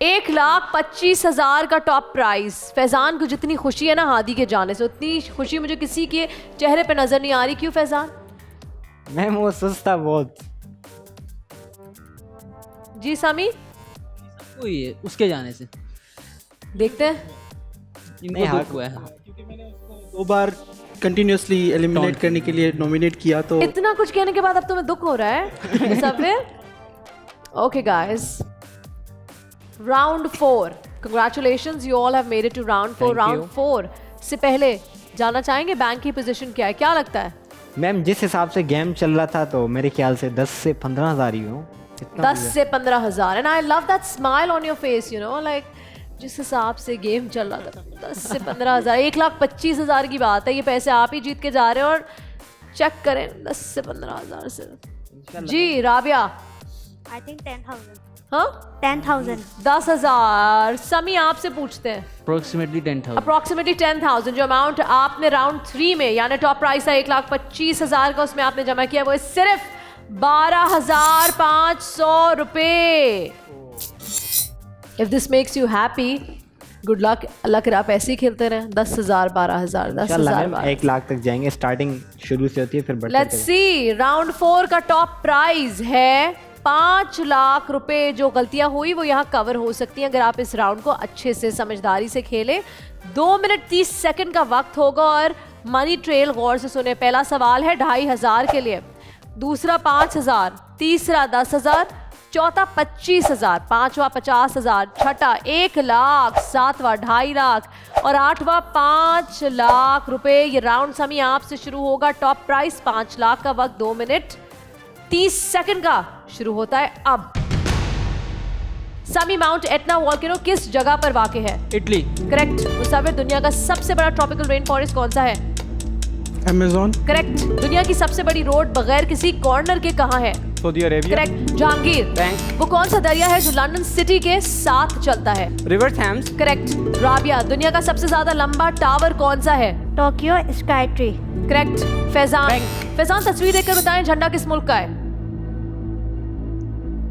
1,25,000 का टॉप प्राइज। फैज़ान को जितनी खुशी है ना हादी के जाने से, उतनी खुशी मुझे किसी के चेहरे पे नजर नहीं आ रही। क्यों फैज़ान? मैम वो सुस्त था बहुत। जी समी, वही है उसके जाने से देखते हैं। इनको दुख हुआ है। 2 बार कंटिन्यूसली एलिमिनेट करने के लिए नॉमिनेट किया, तो इतना कुछ कहने के बाद अब तुम्हें दुख हो रहा है Musawwir? Okay guys, round 4, congratulations, you all have made it to round 4। Round 4 से पहले जानना चाहेंगे बैंक की पोजीशन क्या है? क्या लगता है? मैम जिस हिसाब से गेम चल रहा था तो मेरे ख्याल से 10 से 15 हज़ार ही हो। 10 से 15,000। And I love that smile on your face, you know, like जिस हिसाब से गेम चल रहा था 10 से 15,000, 1,25,000 की बात है। ये पैसे आप ही जीत के जा रहे हो, और चेक करें 10 से 15,000 से। जी राबिया? I think 10,000। हाँ 10,000। 10,000। समी आपसे पूछते हैं। अप्रोक्सीमेटली 10,000। अप्रोक्सीमेटली 10,000 जो अमाउंट आपने राउंड 3 में, यानी टॉप प्राइस है 1,25,000 का, उसमें आपने जमा किया वो है सिर्फ 12,500 रुपए। If this makes you happy, good luck. Allah करे आप ऐसे ही खेलते रहें। 10,000, 12,000, 10,000, 1 लाख तक जाएंगे। स्टार्टिंग शुरू से होती है, फिर बढ़ते लेट्स सी। राउंड 4 का टॉप प्राइज है 5 लाख रुपए। जो गलतियां हुई वो यहाँ कवर हो सकती हैं अगर आप इस राउंड को अच्छे से समझदारी से खेलें। 2 मिनट 30 सेकंड का वक्त होगा, और मनी ट्रेल गौर से सुने। पहला सवाल है 2,500 के लिए, दूसरा 5,000, तीसरा 10,000, चौथा 25,000, पांचवा 50,000, छठा 1 लाख, सातवां 2.5 लाख और आठवां 5 लाख रुपए। ये राउंड समी आपसे शुरू होगा। टॉप प्राइस 5 लाख का वक्त 2 मिनट 30 सेकंड का शुरू होता है अब। समी, माउंट एटना वॉल्केनो किस जगह पर वाक़ है? इटली। करेक्ट। मुसाविर, दुनिया का सबसे बड़ा ट्रॉपिकल रेन फॉरेस्ट कौन सा है? अमेज़न। करेक्ट। दुनिया की सबसे बड़ी रोड बगैर किसी कॉर्नर के कहाँ है? Saudi Arabia. Correct. Jahangir, bank. वो कौन सा दरिया है जो लंदन सिटी के साथ चलता है? रिवर थैम्स। करेक्ट। राबिया, दुनिया का सबसे ज्यादा लंबा टावर कौन सा है? Tokyo sky tree. Correct. Faizan, Faizan तस्वीर देखकर बताएं झंडा किस मुल्क का है?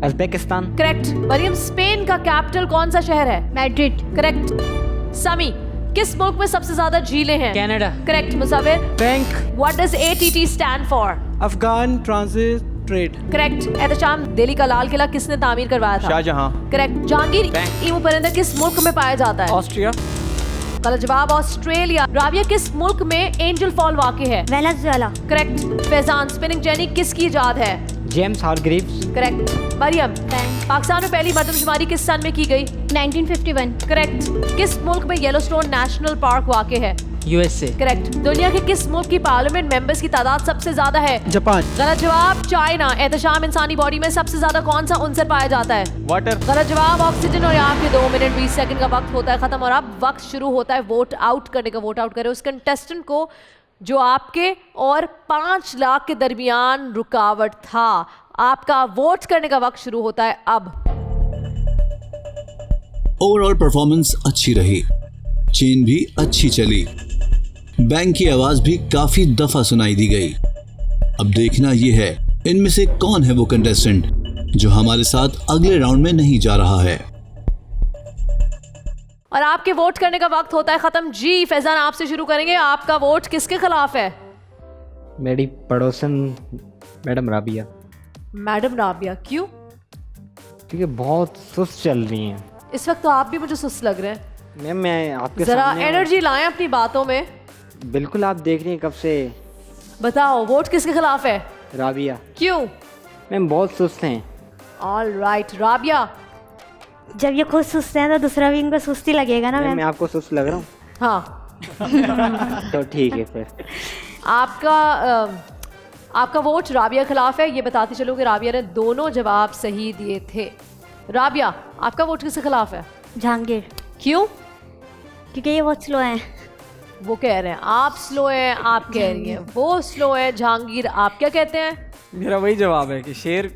उज़्बेकिस्तान। करेक्ट। मरियम, स्पेन का कैपिटल कौन सा शहर है? मैड्रिड। करेक्ट। समी, किस मुल्क में सबसे ज्यादा झीलें हैं? Canada. Correct. Musawir, bank. What does ATT stand for? Afghan transit trade. Correct. Ehtesham, Delhi का लाल किला किसने तामीर करवाया था? शाहजहां। करेक्ट। जहांगीर, ईमू परिंदा किस मुल्क में पाया जाता है? ऑस्ट्रिया। गलत जवाब, ऑस्ट्रेलिया। राबिया, किस मुल्क में एंजल फॉल वाक़ है? Venezuela. Correct. Faizan, spinning jenny किसकी इजाद है? James Hargreaves. Correct. Mariam, Pakistan में पहली मरदमशुमारी किस सन में की गई? 1951। करेक्ट। किस मुल्क में येलोस्टोन नेशनल पार्क वाक़ है? USA। करेक्ट। दुनिया के किस मुल्क की पार्लियामेंट मेंबर्स की तादाद सबसे ज्यादा है? जापान। गलत जवाब, चाइना। एहतशाम, इंसानी बॉडी में सबसे ज्यादा कौन सा उनसर पाया जाता है? वाटर। गलत जवाब, ऑक्सीजन। और आपके 2 मिनट 20 सेकंड का वक्त होता है खत्म और अब वक्त शुरू होता है वोट आउट करने का। वोट आउट करें उस कंटेस्टेंट को जो आपके और 5 लाख के दरमियान रुकावट था। आपका वोट करने का वक्त शुरू होता है अब। ओवरऑल परफॉर्मेंस अच्छी रही, चेन भी अच्छी चली, बैंक की आवाज भी काफी दफा सुनाई दी गई। अब देखना यह है इनमें से कौन है वो कंटेस्टेंट जो हमारे साथ अगले राउंड में नहीं जा रहा है। और आपके वोट करने का वक्त होता है खत्म। जी फैजान, आपसे शुरू करेंगे। आपका वोट किसके खिलाफ है? मेरी पड़ोसन मैडम राबिया। मैडम राबिया, क्यों? क्योंकि बहुत सुस्त चल रही हैं। इस वक्त तो आप भी मुझे सुस्त लग रहे हैं। मैम, मैं आपके जरा सामने एनर्जी लाएं अपनी बातों में। बिल्कुल, आप देख रही हैं कब से। बताओ, वोट किसके खिलाफ है? राबिया। क्यों? मैम, बहुत सुस्त हैं। All right. राबिया, जब ये खुद सुस्त हैं तो दूसरा भी इनको सुस्ती लगेगा ना मैम, मैम। मैं आपको सुस्त लग रहा हूँ? हाँ। तो ठीक है फिर। आपका वोट राबिया खिलाफ है। ये बताते चलो कि राबिया ने दोनों जवाब सही दिए थे। राबिया, आपका वोट किसके खिलाफ है? जहांगीर। क्यों? क्योंकि ये बहुत स्लो हैं। वो कह रहे हैं आप स्लो हैं, आप कह रही हैं वो स्लो है। जहांगीर, आप क्या कहते हैं? मेरा वही जवाब है कि शेर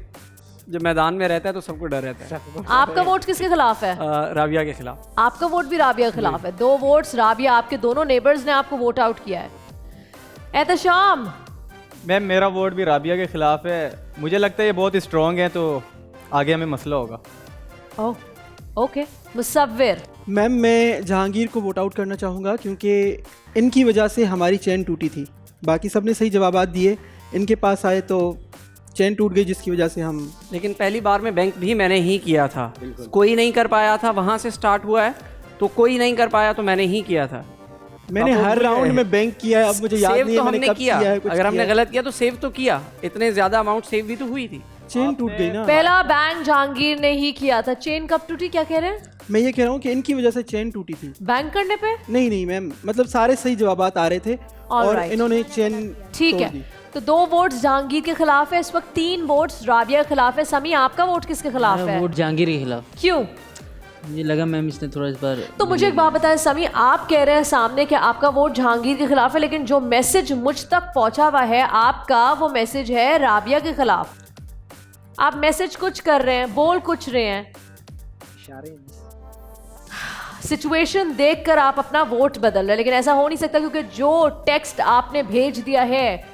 जब मैदान में रहता है तो सबको डर रहता है। आपका वोट किसके खिलाफ है? राबिया के खिलाफ। आपका वोट भी राबिया के खिलाफ है। 2 वोट्स राबिया। आपके दोनों नेबर्स ने आपको वोट आउट किया है। एहतशाम, मैम, मेरा वोट भी राबिया के खिलाफ है। मुझे लगता है ये बहुत स्ट्रॉन्ग है तो आगे हमें मसला होगा। ओह, ओके। मुसव्विर, मैम, मैं जहांगीर को वोट आउट करना चाहूँगा क्योंकि इनकी वजह से हमारी चेन टूटी थी। बाकी सब ने सही जवाबात दिए, इनके पास आए तो चेन टूट गई जिसकी वजह से हम। लेकिन पहली बार में बैंक भी मैंने ही किया था। कोई नहीं कर पाया था, वहाँ से स्टार्ट हुआ है तो कोई नहीं कर पाया तो मैंने ही किया था। मैंने हर राउंड में बैंक किया है। अब मुझे याद सेव नहीं तो है मैंने हमने कब किया। किया है। कुछ अगर हमने किया है। गलत किया तो सेव तो किया। इतने ज्यादा अमाउंट सेव भी तो हुई थी। चेन टूट गई ना। पहला बैंक जहांगीर ने ही किया था। चेन कब टूटी, क्या कह रहे हैं? मैं ये कह रहा हूँ कि इनकी वजह से चेन टूटी थी। बैंक करने पे? नहीं मैम, मतलब सारे सही जवाबात आ रहे थे और right. इन्होंने चेन ठीक है। तो 2 वोट्स जहांगीर के खिलाफ है। इस वक्त 3 वोट्स राबिया के खिलाफ है। समी, आपका वोट किसके खिलाफ मेरा है? वोट जहांगीर के खिलाफ। क्यों? मुझे लगा मैम इसने थोड़ा इस बार। तो मुझे एक बात बताएं समी, आप कह रहे हैं सामने कि आपका वोट जहांगीर के खिलाफ है, लेकिन जो मैसेज मुझ तक पहुंचा हुआ है आपका, वो मैसेज है राबिया के खिलाफ। आप मैसेज कुछ कर रहे हैं, बोल कुछ रहे हैं, सिचुएशन देखकर आप अपना वोट बदल रहे हैं, लेकिन ऐसा हो नहीं सकता क्योंकि जो टेक्स्ट आपने भेज दिया है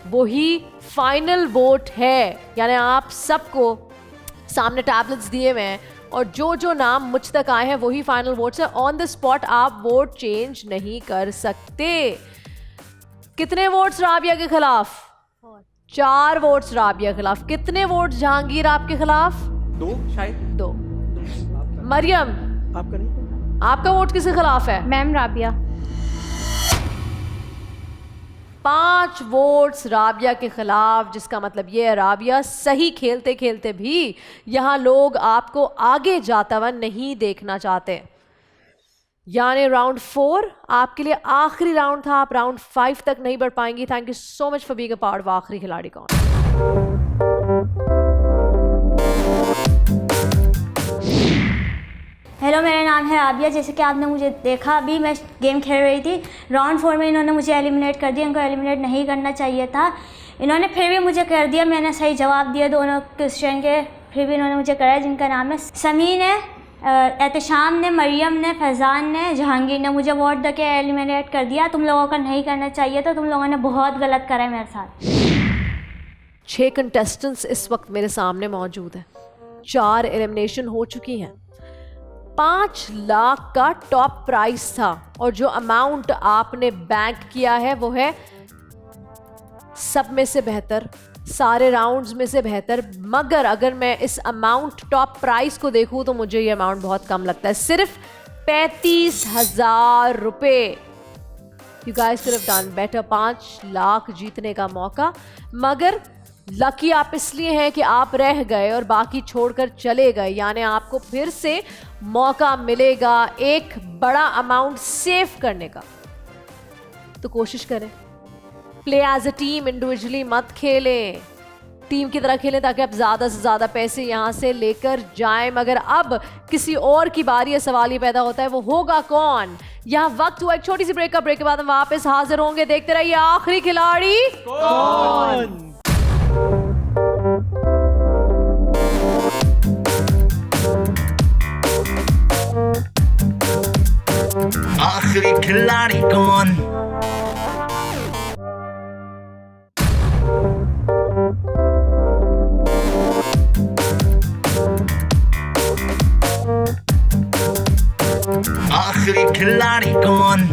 वही फाइनल वोट है। यानी आप सबको सामने टैबलेट्स दिए हुए हैं और जो जो नाम मुझ तक आए हैं वही फाइनल वोट्स है। ऑन द स्पॉट आप वोट चेंज नहीं कर सकते। कितने वोट्स राबिया के खिलाफ? 4 वोट्स राबिया के खिलाफ। कितने वोट जहांगीर आपके खिलाफ? 2 शायद। 2। मरियम, आपका नहीं? आपका वोट किसके खिलाफ है? मैम राबिया। 5 वोट्स राबिया के खिलाफ, जिसका मतलब ये है राबिया सही खेलते खेलते भी यहाँ लोग आपको आगे जाता हुआ नहीं देखना चाहते। यानी राउंड 4 आपके लिए आखिरी राउंड था, आप राउंड 5 तक नहीं बढ़ पाएंगी। Thank you so much for being a part of आखिरी खिलाड़ी कौन। हेलो, मेरा नाम है राबिया। जैसे कि आपने मुझे देखा, अभी मैं गेम खेल रही थी। राउंड 4 में इन्होंने मुझे एलिमिनेट कर दिया। इनको एलिमिनेट नहीं करना चाहिए था, इन्होंने फिर भी मुझे कर दिया। मैंने सही जवाब दिया दोनों क्वेश्चन के, फिर भी इन्होंने मुझे कराया। जिनका नाम है समी ने, एहतशाम ने, मरियम ने, फैज़ान ने, जहांगीर ने मुझे वोट दे के एलिमिनेट कर दिया। तुम लोगों का नहीं करना चाहिए था, तुम लोगों ने बहुत गलत करा है मेरे साथ। 6 कंटेस्टेंट्स इस वक्त मेरे सामने मौजूद हैं। 4 एलिमिनेशन हो चुकी हैं। 5 लाख का टॉप प्राइस था और जो अमाउंट आपने बैंक किया है वो है सब में से बेहतर, सारे राउंड्स में से बेहतर। मगर अगर मैं इस अमाउंट टॉप प्राइस को देखूं तो मुझे ये अमाउंट बहुत कम लगता है, सिर्फ 35,000 रुपये। You guys could have done better. 5 lakh जीतने का मौका, मगर लकी आप इसलिए हैं कि आप रह गए और बाकी छोड़कर चले गए। यानी आपको फिर से मौका मिलेगा एक बड़ा अमाउंट सेव करने का। तो कोशिश करें, play as a team, individually मत खेलें, टीम की तरह खेलें ताकि आप ज़्यादा से ज़्यादा पैसे यहाँ से लेकर जाएं। मगर अब किसी और की बारी है, सवाल ये पैदा होता है वो होगा कौन। यहाँ वक्त हुआ एक छोटी सी ब्रेक का, ब्रेक के बाद हम वापस हाजिर होंगे। देखते रहिए आखिरी खिलाड़ी कौन। आखिरी खिलाड़ी कौन। आखिरी खिलाड़ी कौन।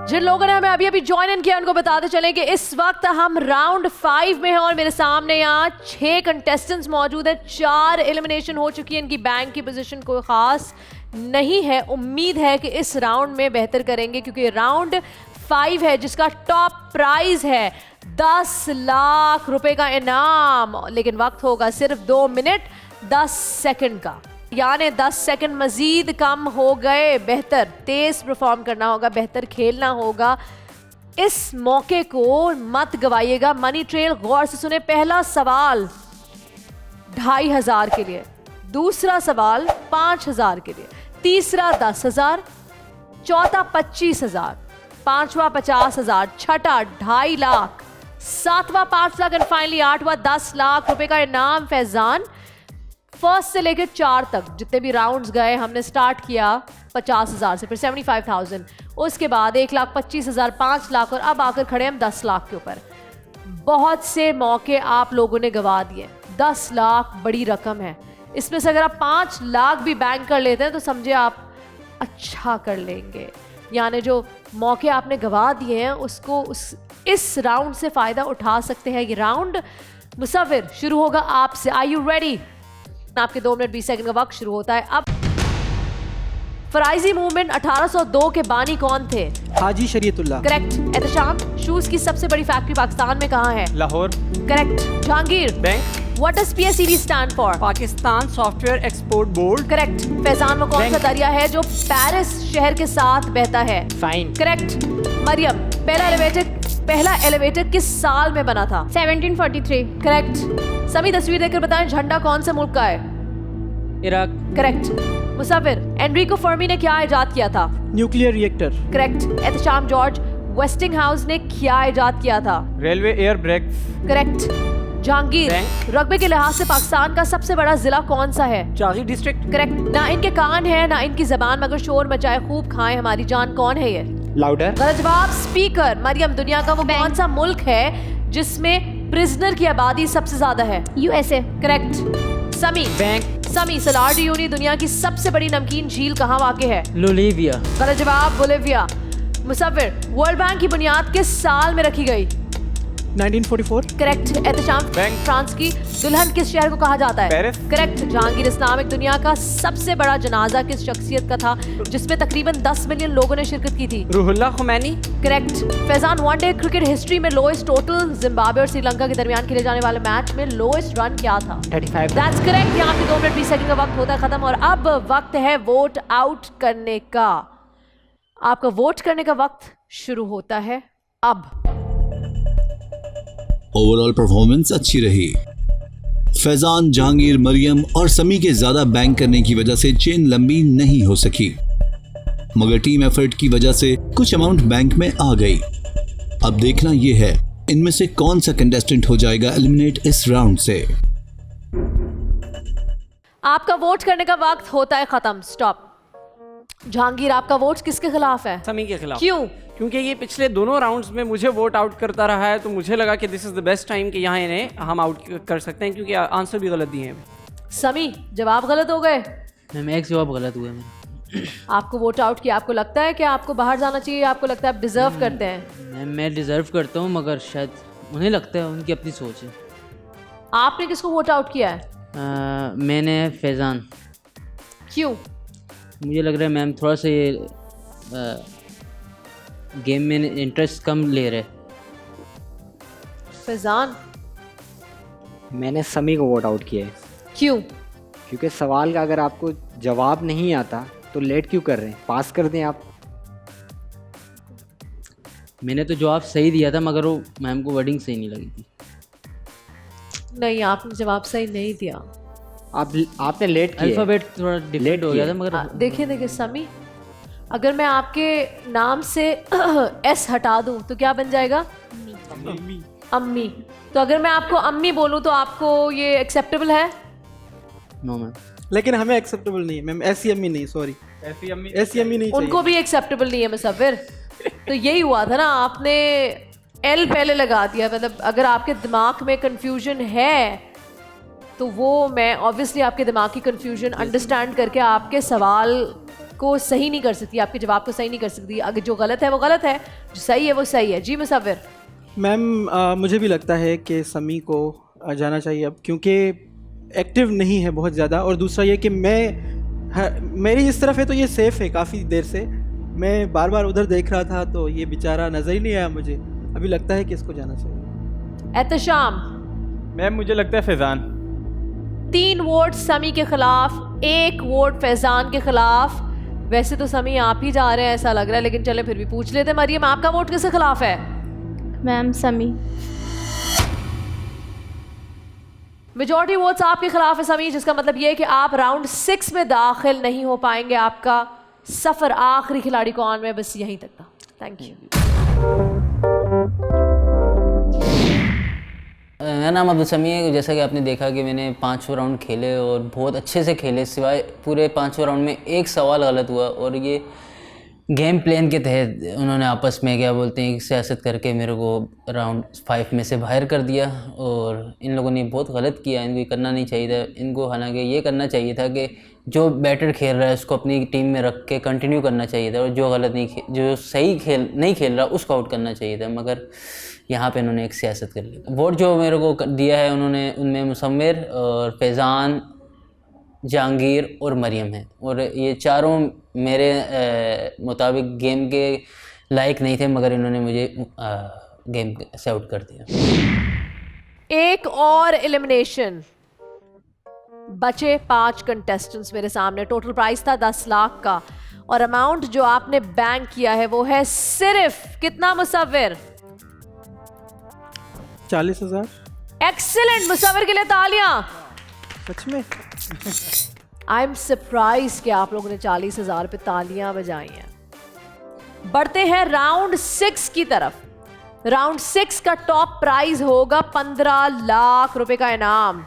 जिन लोगों ने हमें अभी अभी ज्वाइन इन किया उनको बताते चलें कि इस वक्त हम राउंड 5 में हैं और मेरे सामने यहाँ 6 कंटेस्टेंट्स मौजूद हैं। 4 एलिमिनेशन हो चुकी है, इनकी बैंक की पोजीशन कोई ख़ास नहीं है। उम्मीद है कि इस राउंड में बेहतर करेंगे क्योंकि राउंड 5 है जिसका टॉप प्राइज है 10 लाख रुपए का इनाम। लेकिन वक्त होगा सिर्फ 2 मिनट 10 सेकंड का, यानी 10 सेकंड मजीद कम हो गए। बेहतर तेज परफॉर्म करना होगा, बेहतर खेलना होगा। इस मौके को मत गवाइएगा। मनी ट्रेल गौर से सुने। पहला सवाल 2,500 के लिए, दूसरा सवाल 5,000 के लिए, तीसरा 10,000, चौथा 25,000, पांचवा 50,000, छठा 2.5 लाख, सातवां 5 लाख एंड फाइनली 8वां 10 लाख रुपए का इनाम। फैजान, फर्स्ट से लेकर 4 तक जितने भी राउंड्स गए, हमने स्टार्ट किया 50,000 से, फिर 75,000, उसके बाद 1,25,000, 5 लाख और अब आकर खड़े हम 10 लाख के ऊपर। बहुत से मौके आप लोगों ने गवा दिए। 10 लाख बड़ी रकम है। इसमें से अगर आप 5 लाख भी बैंक कर लेते हैं तो समझे आप अच्छा कर लेंगे। यानी जो मौके आपने गवा दिए हैं उसको इस राउंड से फ़ायदा उठा सकते हैं। ये राउंड मुसव्विर शुरू होगा आपसे। Are you ready? आपके 2 मिनट 20 सेकंड का वक्त शुरू होता है अब। फराइजी मूवमेंट 1802 के बानी कौन थे? हाजी शरीयतुल्लाह। करेक्ट। एहतशाम, शूज की सबसे बड़ी फैक्ट्री पाकिस्तान में कहाँ है? Lahore. Correct. Jahangir, bank. What does PSEB stand for? Pakistan software export board. Correct. Faizan, वो कौन सा दरिया है जो पेरिस शहर के साथ बहता है? फाइन। करेक्ट। मरियम, पहला एलिवेटर किस साल में बना था? 1743। करेक्ट। सभी तस्वीर देखकर बताएं झंडा कौन से मुल्क का है? Iraq. Correct. Musawir, Enrico Fermi ने क्या इजाद किया था? Nuclear reactor. Correct. Ehtesham George, Westinghouse ने क्या इजाद किया था? Railway air brakes. Correct. Jahangir, रकबे के लिहाज से पाकिस्तान का सबसे बड़ा जिला कौन सा है? चाही डिस्ट्रिक्ट। करेक्ट। ना इनके कान है ना इनकी जबान, मगर शोर मचाए खूब खाएं हमारी जान। कौन है ये? लाउडर। गलत जवाब। स्पीकर। मरियम, दुनिया का वो कौन सा मुल्क है जिसमें प्रिजनर की आबादी सबसे ज्यादा है? USA। करेक्ट। समी, बैंक। समी, सलार ड्यूनी दुनिया की सबसे बड़ी नमकीन झील कहाँ वाक़ है? लोलिविया। गलत जवाब। बोलिविया। मुसव्विर, वर्ल्ड बैंक की बुनियाद किस साल में रखी गई? 1944। करेक्ट। एहतशाम, फ्रांस की दुल्हन किस शहर को कहा जाता है? पेरिस। करेक्ट। जहांगीर इस्लामिक दुनिया का सबसे बड़ा जनाजा किस शख्सियत का था जिसमें तकरीबन 10 मिलियन लोगों ने शिरकत की थी? Ruhollah Khomeini. Correct. Faizan, one day cricket history में लोएस्ट टोटल जिम्बाब्वे और श्रीलंका के दरमियान खेले जाने वाले मैच में लोएस्ट रन क्या था? 35। That's correct. यहाँ पे 2 मिनट 20 सेकंड का वक्त होता है खत्म और अब वक्त है वोट आउट करने का। आपका वोट करने का वक्त शुरू होता है अब। ओवरऑल परफॉर्मेंस अच्छी रही। फैजान, जहांगीर, मरियम और समी के ज्यादा बैंक करने की वजह से चेन लंबी नहीं हो सकी, मगर टीम एफर्ट की वजह से कुछ अमाउंट बैंक में आ गई। अब देखना यह है इनमें से कौन सा कंटेस्टेंट हो जाएगा एलिमिनेट इस राउंड से। आपका वोट करने का वक्त होता है खत्म। स्टॉप। जहांगीर, आपका वोट किसके खिलाफ है? समी के खिलाफ। क्यों? क्योंकि ये पिछले दोनों राउंड्स में मुझे वोट आउट करता रहा है, तो मुझे लगा कि this is the best time कि यहाँ इन्हें हम आउट कर सकते हैं, क्योंकि आंसर भी गलत दिए हैं। समी, जवाब गलत हो गए। मैम एक जवाब गलत हुआ है। आपको वोट आउट किया। आपको लगता है कि आपको बाहर जाना चाहिए? आपको लगता है आप डिजर्व करते हैं? मैम मैं डिज़र्व करता हूँ, मगर शायद उन्हें लगता है, उनकी अपनी सोच है। आपने किसको वोट आउट किया है? मैंने फैज़ान। क्यों? मुझे लग रहा है मैम थोड़ा सा ये गेम में इंटरेस्ट कम ले रहे। फैजान, मैंने समी को वोट आउट किया है। क्यों? क्योंकि सवाल का अगर आपको जवाब नहीं आता तो लेट क्यों कर रहे हैं, पास कर दें आप। मैंने तो जवाब सही दिया था, मगर वो मैम को वर्डिंग सही नहीं लगी थी। नहीं, आपने जवाब सही नहीं दिया। आपने लेट किया। अल्फ़ाबेट थोड़ा डिफरेंट हो गया था, मगर देखिए समी, अगर मैं आपके नाम से एस हटा दूं तो क्या बन जाएगा? अम्मी। तो अगर मैं आपको अम्मी बोलूं तो आपको ये एक्सेप्टेबल है? No ma'am. लेकिन हमें एक्सेप्टेबल नहीं है मैम। ऐसी अम्मी नहीं, सॉरी, ऐसी अम्मी नहीं उनको भी एक्सेप्टेबल नहीं है मुसव्विर। तो यही हुआ था ना, आपने एल पहले लगा दिया। मतलब अगर आपके दिमाग में कंफ्यूजन है तो वो मैं ऑब्वियसली आपके दिमाग की कंफ्यूजन अंडरस्टैंड करके आपके सवाल को सही नहीं कर सकती, आपके जवाब को सही नहीं कर सकती। अगर जो गलत है वो गलत है, जो सही है वो सही है। जी मुसव्विर। मैम मुझे भी लगता है कि समी को जाना चाहिए अब, क्योंकि एक्टिव नहीं है बहुत ज़्यादा। और दूसरा ये कि मेरी इस तरफ है तो ये सेफ़ है काफ़ी देर से। मैं बार बार उधर देख रहा था तो ये बेचारा नज़र ही नहीं आया मुझे। अभी लगता है कि इसको जाना चाहिए। एहतशाम। मैम मुझे लगता है फैजान। 3 वोट समी के खिलाफ, 1 वोट फैजान के खिलाफ। वैसे तो समी आप ही जा रहे हैं ऐसा लग रहा है, लेकिन चले फिर भी पूछ लेते। मरियम, आपका वोट किसके खिलाफ है? मैम समी। मेजॉरिटी वोट्स आपके खिलाफ है समी, जिसका मतलब ये है कि आप राउंड 6 में दाखिल नहीं हो पाएंगे। आपका सफर आखिरी खिलाड़ी को ऑन में बस यहीं तक था। Thank you. मेरा नाम अब्दुल समी है। जैसा कि आपने देखा कि मैंने 5 राउंड खेले और बहुत अच्छे से खेले, सिवाय पूरे 5 राउंड में एक सवाल गलत हुआ, और ये गेम प्लान के तहत उन्होंने आपस में क्या बोलते हैं सियासत करके मेरे को राउंड 5 में से बाहर कर दिया। और इन लोगों ने बहुत गलत किया, इनको ये करना नहीं चाहिए था। इनको हालांकि ये करना चाहिए था कि जो बैटर खेल रहा है उसको अपनी टीम में रख के कंटिन्यू करना चाहिए था, और जो सही नहीं खेल रहा उसको आउट करना चाहिए था। मगर यहाँ पे इन्होंने एक सियासत कर ली। वोट जो मेरे को दिया है उन्होंने, उनमें मुसम्मिर और फैज़ान, जहांगीर और मरियम है, और ये चारों मेरे मुताबिक गेम के लायक नहीं थे, मगर इन्होंने मुझे गेम से आउट कर दिया। एक और एलिमिनेशन। बचे 5 कंटेस्टेंट्स मेरे सामने। टोटल प्राइस था 10 लाख का, और अमाउंट जो आपने बैंक किया है वो है सिर्फ कितना मुसव्विर? 40,000। एक्सीलेंट, मुसव्विर के लिए तालियां। सच में आई एम सरप्राइज कि आप लोगों ने 40,000 पे तालियां बजाई हैं। बढ़ते हैं राउंड 6 की तरफ। राउंड 6 का टॉप प्राइज होगा 15 लाख रुपए का इनाम।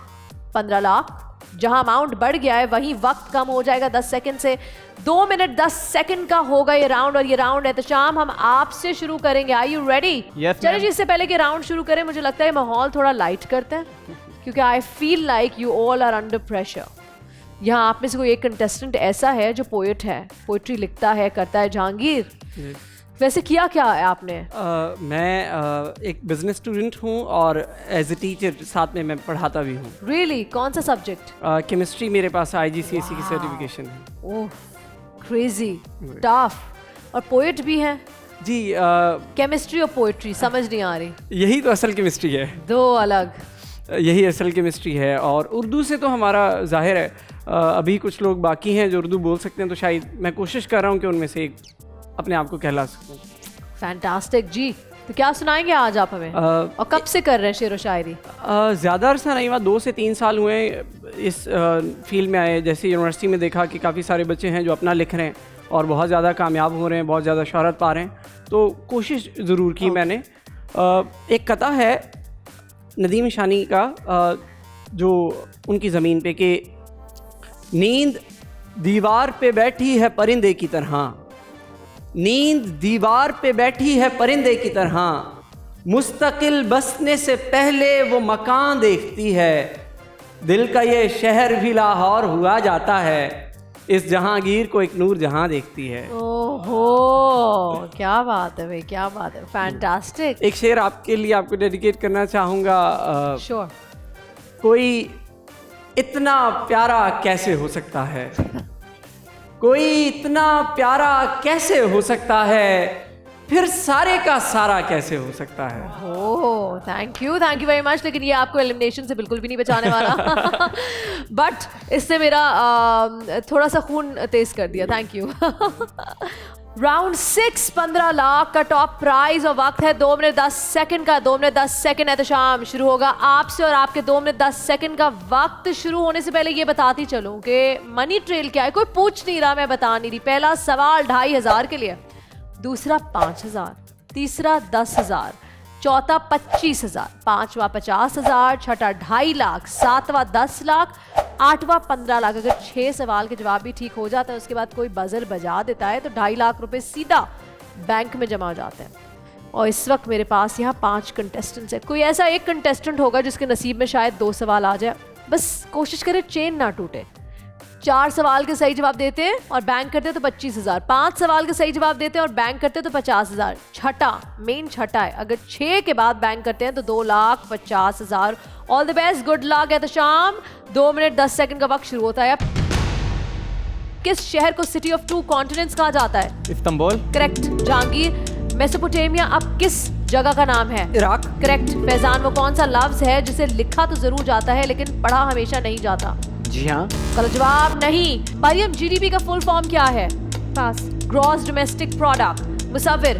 15 लाख। जहां अमाउंट बढ़ गया है वहीं वक्त कम हो जाएगा 10 सेकंड से। 2 मिनट 10 सेकंड का होगा ये राउंड, और ये राउंड एहतशाम हम आपसे शुरू करेंगे। Are you ready? चलिए जी, इससे पहले कि राउंड शुरू करें मुझे लगता है माहौल थोड़ा लाइट करते हैं, क्योंकि I feel like you all are under pressure. यहाँ आप में से कोई एक कंटेस्टेंट ऐसा है जो पोएट है, पोइट्री लिखता है, करता है। जहांगीर, वैसे किया क्या है आपने? मैं एक बिजनेस स्टूडेंट हूँ और एज ए टीचर साथ में मैं पढ़ाता भी हूँ। Really? कौन सा सब्जेक्ट? केमिस्ट्री मेरे पास IGCSE की सर्टिफिकेशन है। ओह क्रेजी, टफ। और पोएट भी हैं? जी। केमिस्ट्री और पोएट्री समझ नहीं आ रही। यही तो असल केमिस्ट्री है। दो अलग। यही असल केमिस्ट्री है। और उर्दू से तो हमारा जाहिर है अभी कुछ लोग बाकी हैं जो उर्दू बोल सकते हैं, तो शायद मैं कोशिश कर रहा हूँ कि उनमें से एक अपने आप को कहला सकूँ। फैंटास्टिक जी। तो क्या सुनाएंगे आज आप हमें? और कब से कर रहे हैं शेर व शायरी? ज़्यादा अरसा नहीं हुआ, 2 से 3 साल हुए इस फील्ड में आए। जैसे यूनिवर्सिटी में देखा कि काफ़ी सारे बच्चे हैं जो अपना लिख रहे हैं और बहुत ज़्यादा कामयाब हो रहे हैं, बहुत ज़्यादा शोहरत पा रहे हैं, तो कोशिश ज़रूर की मैंने। एक कथा है नदीम शानी का जो उनकी ज़मीन पे कि नींद दीवार पे बैठी है परिंदे की तरह, नींद दीवार पे बैठी है परिंदे की तरह, मुस्तकिल बसने से पहले वो मकान देखती है, दिल का ये शहर भी लाहौर हुआ जाता है, इस जहांगीर को एक नूर जहां देखती है। ओहो, क्या बात है भाई, क्या बात है, फैंटास्टिक। एक शेर आपके लिए आपको डेडिकेट करना चाहूँगा। श्योर। कोई इतना प्यारा कैसे हो सकता है, कोई इतना प्यारा कैसे हो सकता है, फिर सारे का सारा कैसे हो सकता है। Oh thank you very much. लेकिन ये आपको एलिमिनेशन से बिल्कुल भी नहीं बचाने वाला। बट इससे मेरा थोड़ा सा खून तेज कर दिया। Thank you. राउंड 6 15 लाख का टॉप प्राइज और वक्त है 2 मिनट 10 सेकंड का। 2 मिनट 10 सेकंड एहतशाम शुरू होगा आपसे और आपके 2 मिनट 10 सेकंड का वक्त शुरू होने से पहले ये बताती चलूं कि मनी ट्रेल क्या है। कोई पूछ नहीं रहा, मैं बता नहीं रही। पहला सवाल 2500 के लिए, दूसरा 5000, तीसरा 10,000, चौथा 25,000, पांचवा 50,000, छठा 2.5 लाख, सातवां 10 लाख, आठवां 15 लाख। अगर 6 सवाल के जवाब भी ठीक हो जाता है, उसके बाद कोई बजर बजा देता है, तो 2.5 लाख रुपए सीधा बैंक में जमा हो जाते हैं। और इस वक्त मेरे पास यहाँ 5 कंटेस्टेंट्स हैं। कोई ऐसा एक कंटेस्टेंट होगा जिसके नसीब में शायद 2 सवाल आ जाए। बस कोशिश करें चेन ना टूटे। 4 सवाल के सही जवाब देते हैं और बैंक करते हैं तो 25,000। 5 सवाल के सही जवाब देते हैं और बैंक करते हैं तो 50,000। छठा मेन छठा है, अगर 6 के बाद बैंक करते हैं तो 2,50,000। All the best, good luck Ehtesham. 2 minute 10 second का वक्त शुरू होता है। किस शहर को सिटी ऑफ 2 कॉन्टिनेंट्स कहा जाता है? इस्तांबुल। करेक्ट। जहांगीर, मेसोपोटामिया अब किस जगह का नाम है? इराक। करेक्ट। फैजान, वो कौन सा लफ्ज है जिसे लिखा तो जरूर जाता है लेकिन पढ़ा हमेशा नहीं जाता? जी हाँ। गलत जवाब नहीं। मरियम, जीडीपी का फुल फॉर्म क्या है? Pass. Gross domestic product. Musawwir,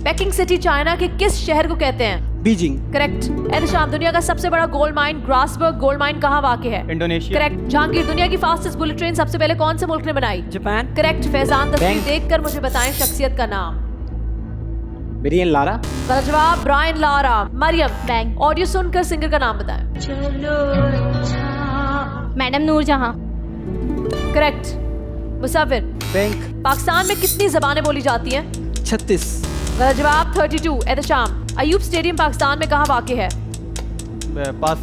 Peking city China के किस शहर को कहते हैं? बीजिंग। करेक्ट। एहतशाम, दुनिया का सबसे बड़ा gold mine Grasberg gold mine कहाँ वाक़ है? इंडोनेशिया। करेक्ट। जहांगीर, दुनिया की फास्टेस्ट बुलेट ट्रेन सबसे पहले कौन से मुल्क ने बनाई? जापान। करेक्ट। फैजान, तस्वीर देखकर मुझे बताएं शख्सियत का नाम। Brian Lara. गलत जवाब, Brian Lara. Mariam, bank. Audio सुनकर सिंगर का नाम बताएं। Madam Noorjahan. Correct. Musawwir, bank. Pakistan में कितनी जबानें बोली जाती हैं? 36। गलत जवाब, 32। एहतशाम, अयूब स्टेडियम पाकिस्तान में कहाँ वाक़ है? पास।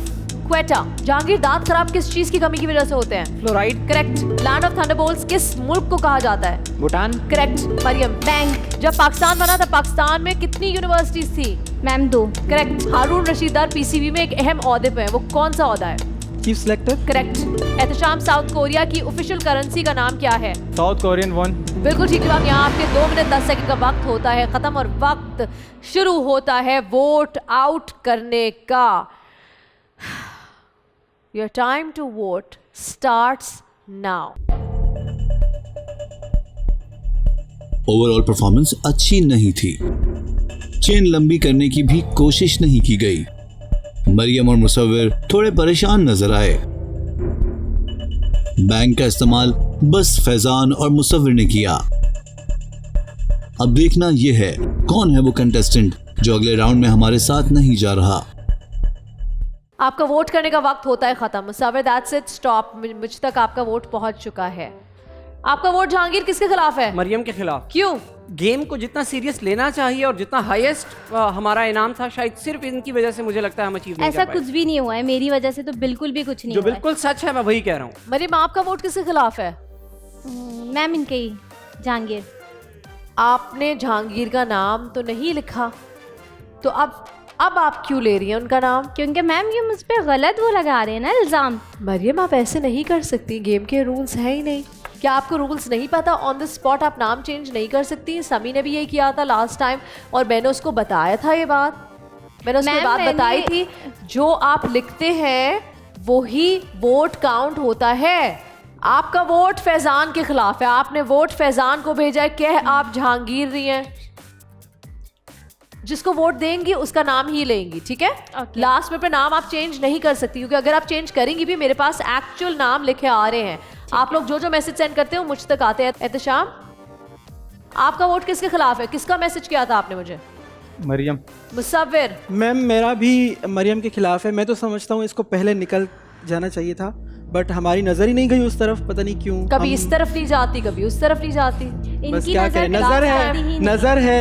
क्वेटा। जहांगीर, दांत खराब किस चीज की कमी की वजह से होते हैं? Fluoride. Correct. Land of Thunderbolts किस मुल्क को कहा जाता है? भूटान। करेक्ट। मरियम, बैंक। जब पाकिस्तान बना तब पाकिस्तान में कितनी यूनिवर्सिटीज थी? मैम 2। करेक्ट। हारून रशीदार पीसीबी में एक अहम ओहदे पे है, वो कौन सा ओहदा है? Chief selector. Correct. Ehtesham, south Korea की ऑफिशियल करेंसी का नाम क्या है? South Korean von. बिल्कुल ठीक जवाब। यहाँ आपके 2 मिनट 10 सेकंड का वक्त होता है खत्म और वक्त शुरू होता है वोट आउट करने का। Your time to vote starts now. Overall performance अच्छी नहीं थी। चेन लंबी करने की भी कोशिश नहीं की गई। मरियम और मुसव्विर थोड़े परेशान नजर आए। बैंक का इस्तेमाल बस फैजान और मुसव्विर ने किया। अब देखना यह है कौन है वो कंटेस्टेंट जो अगले राउंड में हमारे साथ नहीं जा रहा। आपका वोट करने का वक्त होता है खत्म। मुसव्विर, दैट्स इट, स्टॉप। मुझ तक आपका वोट पहुंच चुका है। आपका वोट जहांगीर किसके खिलाफ है? मरियम के खिलाफ। क्यों? गेम को जितना सीरियस लेना चाहिए और जितना हाईएस्ट हमारा इनाम था, शायद सिर्फ इनकी वजह से मुझे लगता है हम अचीव नहीं ऐसा कर पाए। कुछ भी नहीं हुआ है, मेरी वजह से तो बिल्कुल भी कुछ नहीं जो हुआ है। बिल्कुल सच है मैं वही कह रहा हूँ। मरियम, आपका वोट किसके खिलाफ है? मैम इनके ही, जहांगीर। आपने जहांगीर का नाम तो नहीं लिखा, तो अब आप क्यों ले रही हैं उनका नाम? क्योंकि मैम ये मुझ पे गलत वो लगा रहे हैं ना इल्ज़ाम। मरियम आप ऐसे नहीं कर सकती, गेम के रूल्स हैं ही नहीं। क्या आपको रूल्स नहीं पता? ऑन द स्पॉट आप नाम चेंज नहीं कर सकती। समी ने भी यही किया था लास्ट टाइम और मैंने उसको बताया था ये बात, मैंने उसको बात बताई थी। जो आप लिखते हैं वही वोट काउंट होता है। आपका वोट फैजान के खिलाफ है, आपने वोट फैजान को भेजा है, कह आप जहांगीर रही हैं। जिसको वोट देंगी उसका नाम ही लेंगी, ठीक है? लास्ट में अपना नाम आप चेंज नहीं कर सकती, क्योंकि अगर आप चेंज करेंगी भी मेरे पास एक्चुअल नाम लिखे आ रहे हैं। आप लोग जो मैसेज सेंड करते हो मुझ तक आते हैं। एहतशाम, आपका वोट किसके खिलाफ है? किसका मैसेज किया था आपने मुझे? मरियम। मुसव्विर। मैम मेरा भी मरियम के खिलाफ है। मैं तो समझता हूँ इसको पहले निकल जाना चाहिए था, बट हमारी नज़र ही नहीं गई उस तरफ, पता नहीं क्यों। कभी इस तरफ नहीं जाती, कभी उस तरफ नहीं जाती। बस क्या करें,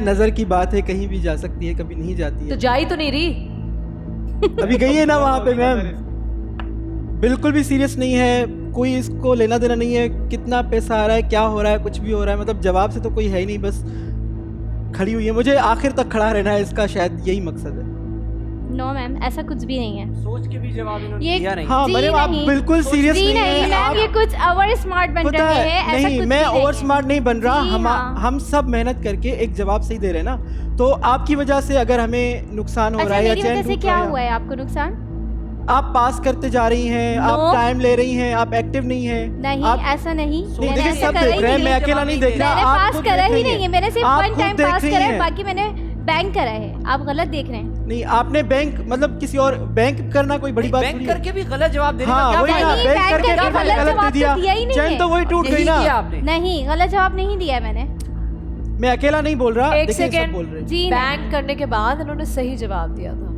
नजर की बात है, कहीं भी जा सकती है, कभी नहीं जाती है। तो जाई तो नहीं रही। अभी गई है ना वहाँ पे मैम, बिल्कुल भी सीरियस नहीं है, कोई इसको लेना देना नहीं है, कितना पैसा आ रहा है, क्या हो रहा है, कुछ भी हो रहा है, मतलब जवाब से तो कोई है ही नहीं, बस खड़ी हुई है। मुझे आखिर तक खड़ा रहना है, इसका शायद यही मकसद है। नो मैम, ऐसा कुछ भी नहीं है। सोच के भी जवाब इन्होंने दिया नहीं। हाँ मैम, आप बिल्कुल सीरियस नहीं है। मैम ये कुछ ओवर स्मार्ट बन रहे हैं। ऐसा नहीं, कुछ मैं भी ओवर स्मार्ट नहीं बन रहा। हम सब मेहनत करके एक जवाब सही दे रहे हैं ना, तो आपकी वजह से अगर हमें नुकसान हो रहा है या मेरी वजह से क्या हुआ है आपको नुकसान? आप पास करते जा रही हैं, आप टाइम ले रही हैं, आप एक्टिव नहीं हैं। नहीं, ऐसा नहीं। देखिए सब देख रहे हैं, मैं अकेला नहीं देख रहा। मैंने पास करा ही नहीं है, मैंने सिर्फ वन टाइम पास करा है, बाकी मैंने बैंक करा है। आप गलत देख रहे हैं। नहीं, आपने बैंक मतलब किसी और बैंक करना कोई बड़ी बात नहीं। बैंक करके भी गलत जवाब देने का क्या बैंक करके गलत जवाब दिया ही नहीं है। चैन तो वही टूट गई ना। नहीं, गलत जवाब नहीं दिया मैंने। मैं अकेला नहीं बोल रहा। एक सेकेंड जी, बैंक करने के बाद इन्होंने सही जवाब दिया था।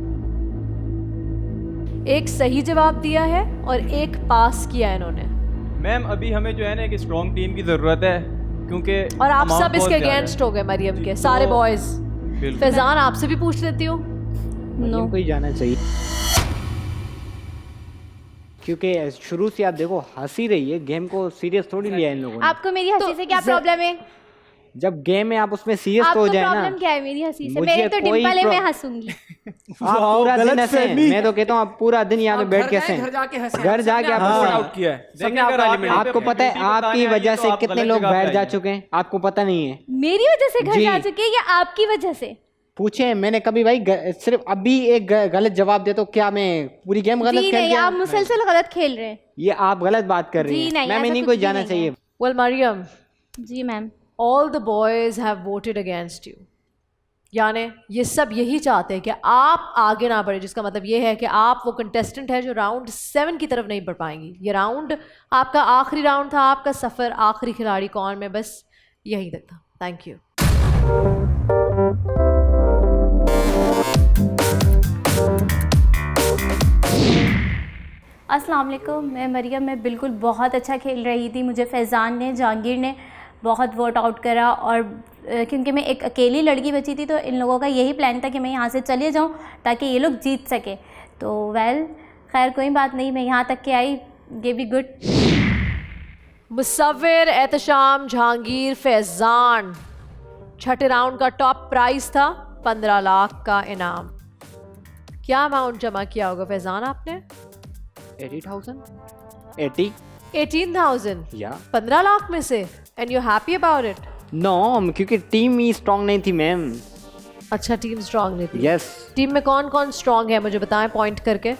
एक सही जवाब दिया है और एक पास किया इन्होंने। मैम अभी हमें जो है ना एक स्ट्रॉन्ग टीम की जरूरत है, क्योंकि और आप सब इसके अगेंस्ट हो गए मरियम के सारे बॉयज। फैजान आपसे भी पूछ लेती हूँ। नो कोई जाना चाहिए, क्योंकि शुरू से आप देखो हंसी रही है, गेम को सीरियस थोड़ी लिया इन लोगों ने। आपको मेरी हंसी से क्या प्रॉब्लम है? जब गेम में आप उसमें सीरियस हो जाए ना। प्रॉब्लम क्या है मेरी हंसी से? मेरे तो डिंपल है, मैं हंसूंगी। आप पूरा दिन हंसे, मैं तो कहता हूँ आप पूरा दिन यहाँ पे बैठ के हंसे। घर जाके आपको पता है आपकी वजह से कितने लोग बैठ जा चुके हैं, आपको पता नहीं है। मेरी वजह से घर जा चुके हैं या आपकी वजह से? पूछे मैंने कभी भाई, सिर्फ अभी एक गलत जवाब दे तो क्या मैं पूरी गेम गलत खेल गया? आप मुसलसल गलत खेल रहे हैं। ये आप गलत बात कर रही हैं। मैम नहीं कोई जाना चाहिए। वेल मरियम। जी ma'am. All the boys have voted against you. यानी ये सब यही चाहते हैं कि आप आगे ना बढ़े, जिसका मतलब ये है कि आप वो कंटेस्टेंट है जो राउंड 7 की तरफ नहीं बढ़ पाएंगी। ये राउंड आपका आखिरी राउंड था, आपका सफ़र आखिरी खिलाड़ी कौन में बस यही तक था। Thank you. अस्सलाम वालेकुम, मैं मरियम। मैं बिल्कुल बहुत अच्छा खेल रही थी। मुझे फैज़ान ने, जहांगीर ने बहुत वोट आउट करा, और क्योंकि मैं एक अकेली लड़की बची थी तो इन लोगों का यही प्लान था कि मैं यहाँ से चले जाऊँ ताकि ये लोग जीत सके। तो वेल खैर कोई बात नहीं, मैं यहाँ तक के आई, ये भी गुड। मुसव्विर, एहतशाम, जहांगीर, फैज़ान। छठे राउंड का टॉप प्राइस था 15 लाख का इनाम। क्या अमाउंट जमा किया होगा फैज़ान आपने? 18,000 या 15 लाख में से। And you happy about it? No, क्योंकि टीम ही स्ट्रांग नहीं थी मैम। अच्छा, टीम स्ट्रांग नहीं थी। यस। टीम में कौन कौन स्ट्रांग है मुझे बताएं पॉइंट करके।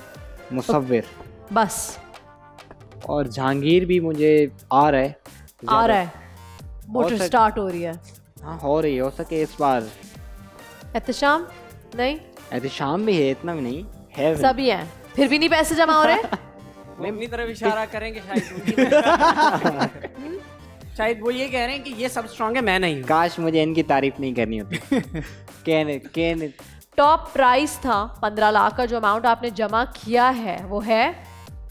मुसव्विर बस, और जहांगीर भी मुझे आ रहा है मोटर स्टार्ट हो रही है। हाँ हो रही हो सके इस बार। एहतशाम नहीं? एहतशाम भी है, इतना भी नहीं है, सभी हैं, फिर भी नहीं पैसे जमा हो रहे। अपनी तरफ इशारा करेंगे शायद वो ये कह रहे हैं कि ये सब स्ट्रांग है, मैं नहीं। काश मुझे इनकी तारीफ नहीं करनी होती। कहने टॉप प्राइस था 15 लाख का। जो अमाउंट आपने जमा किया है वो है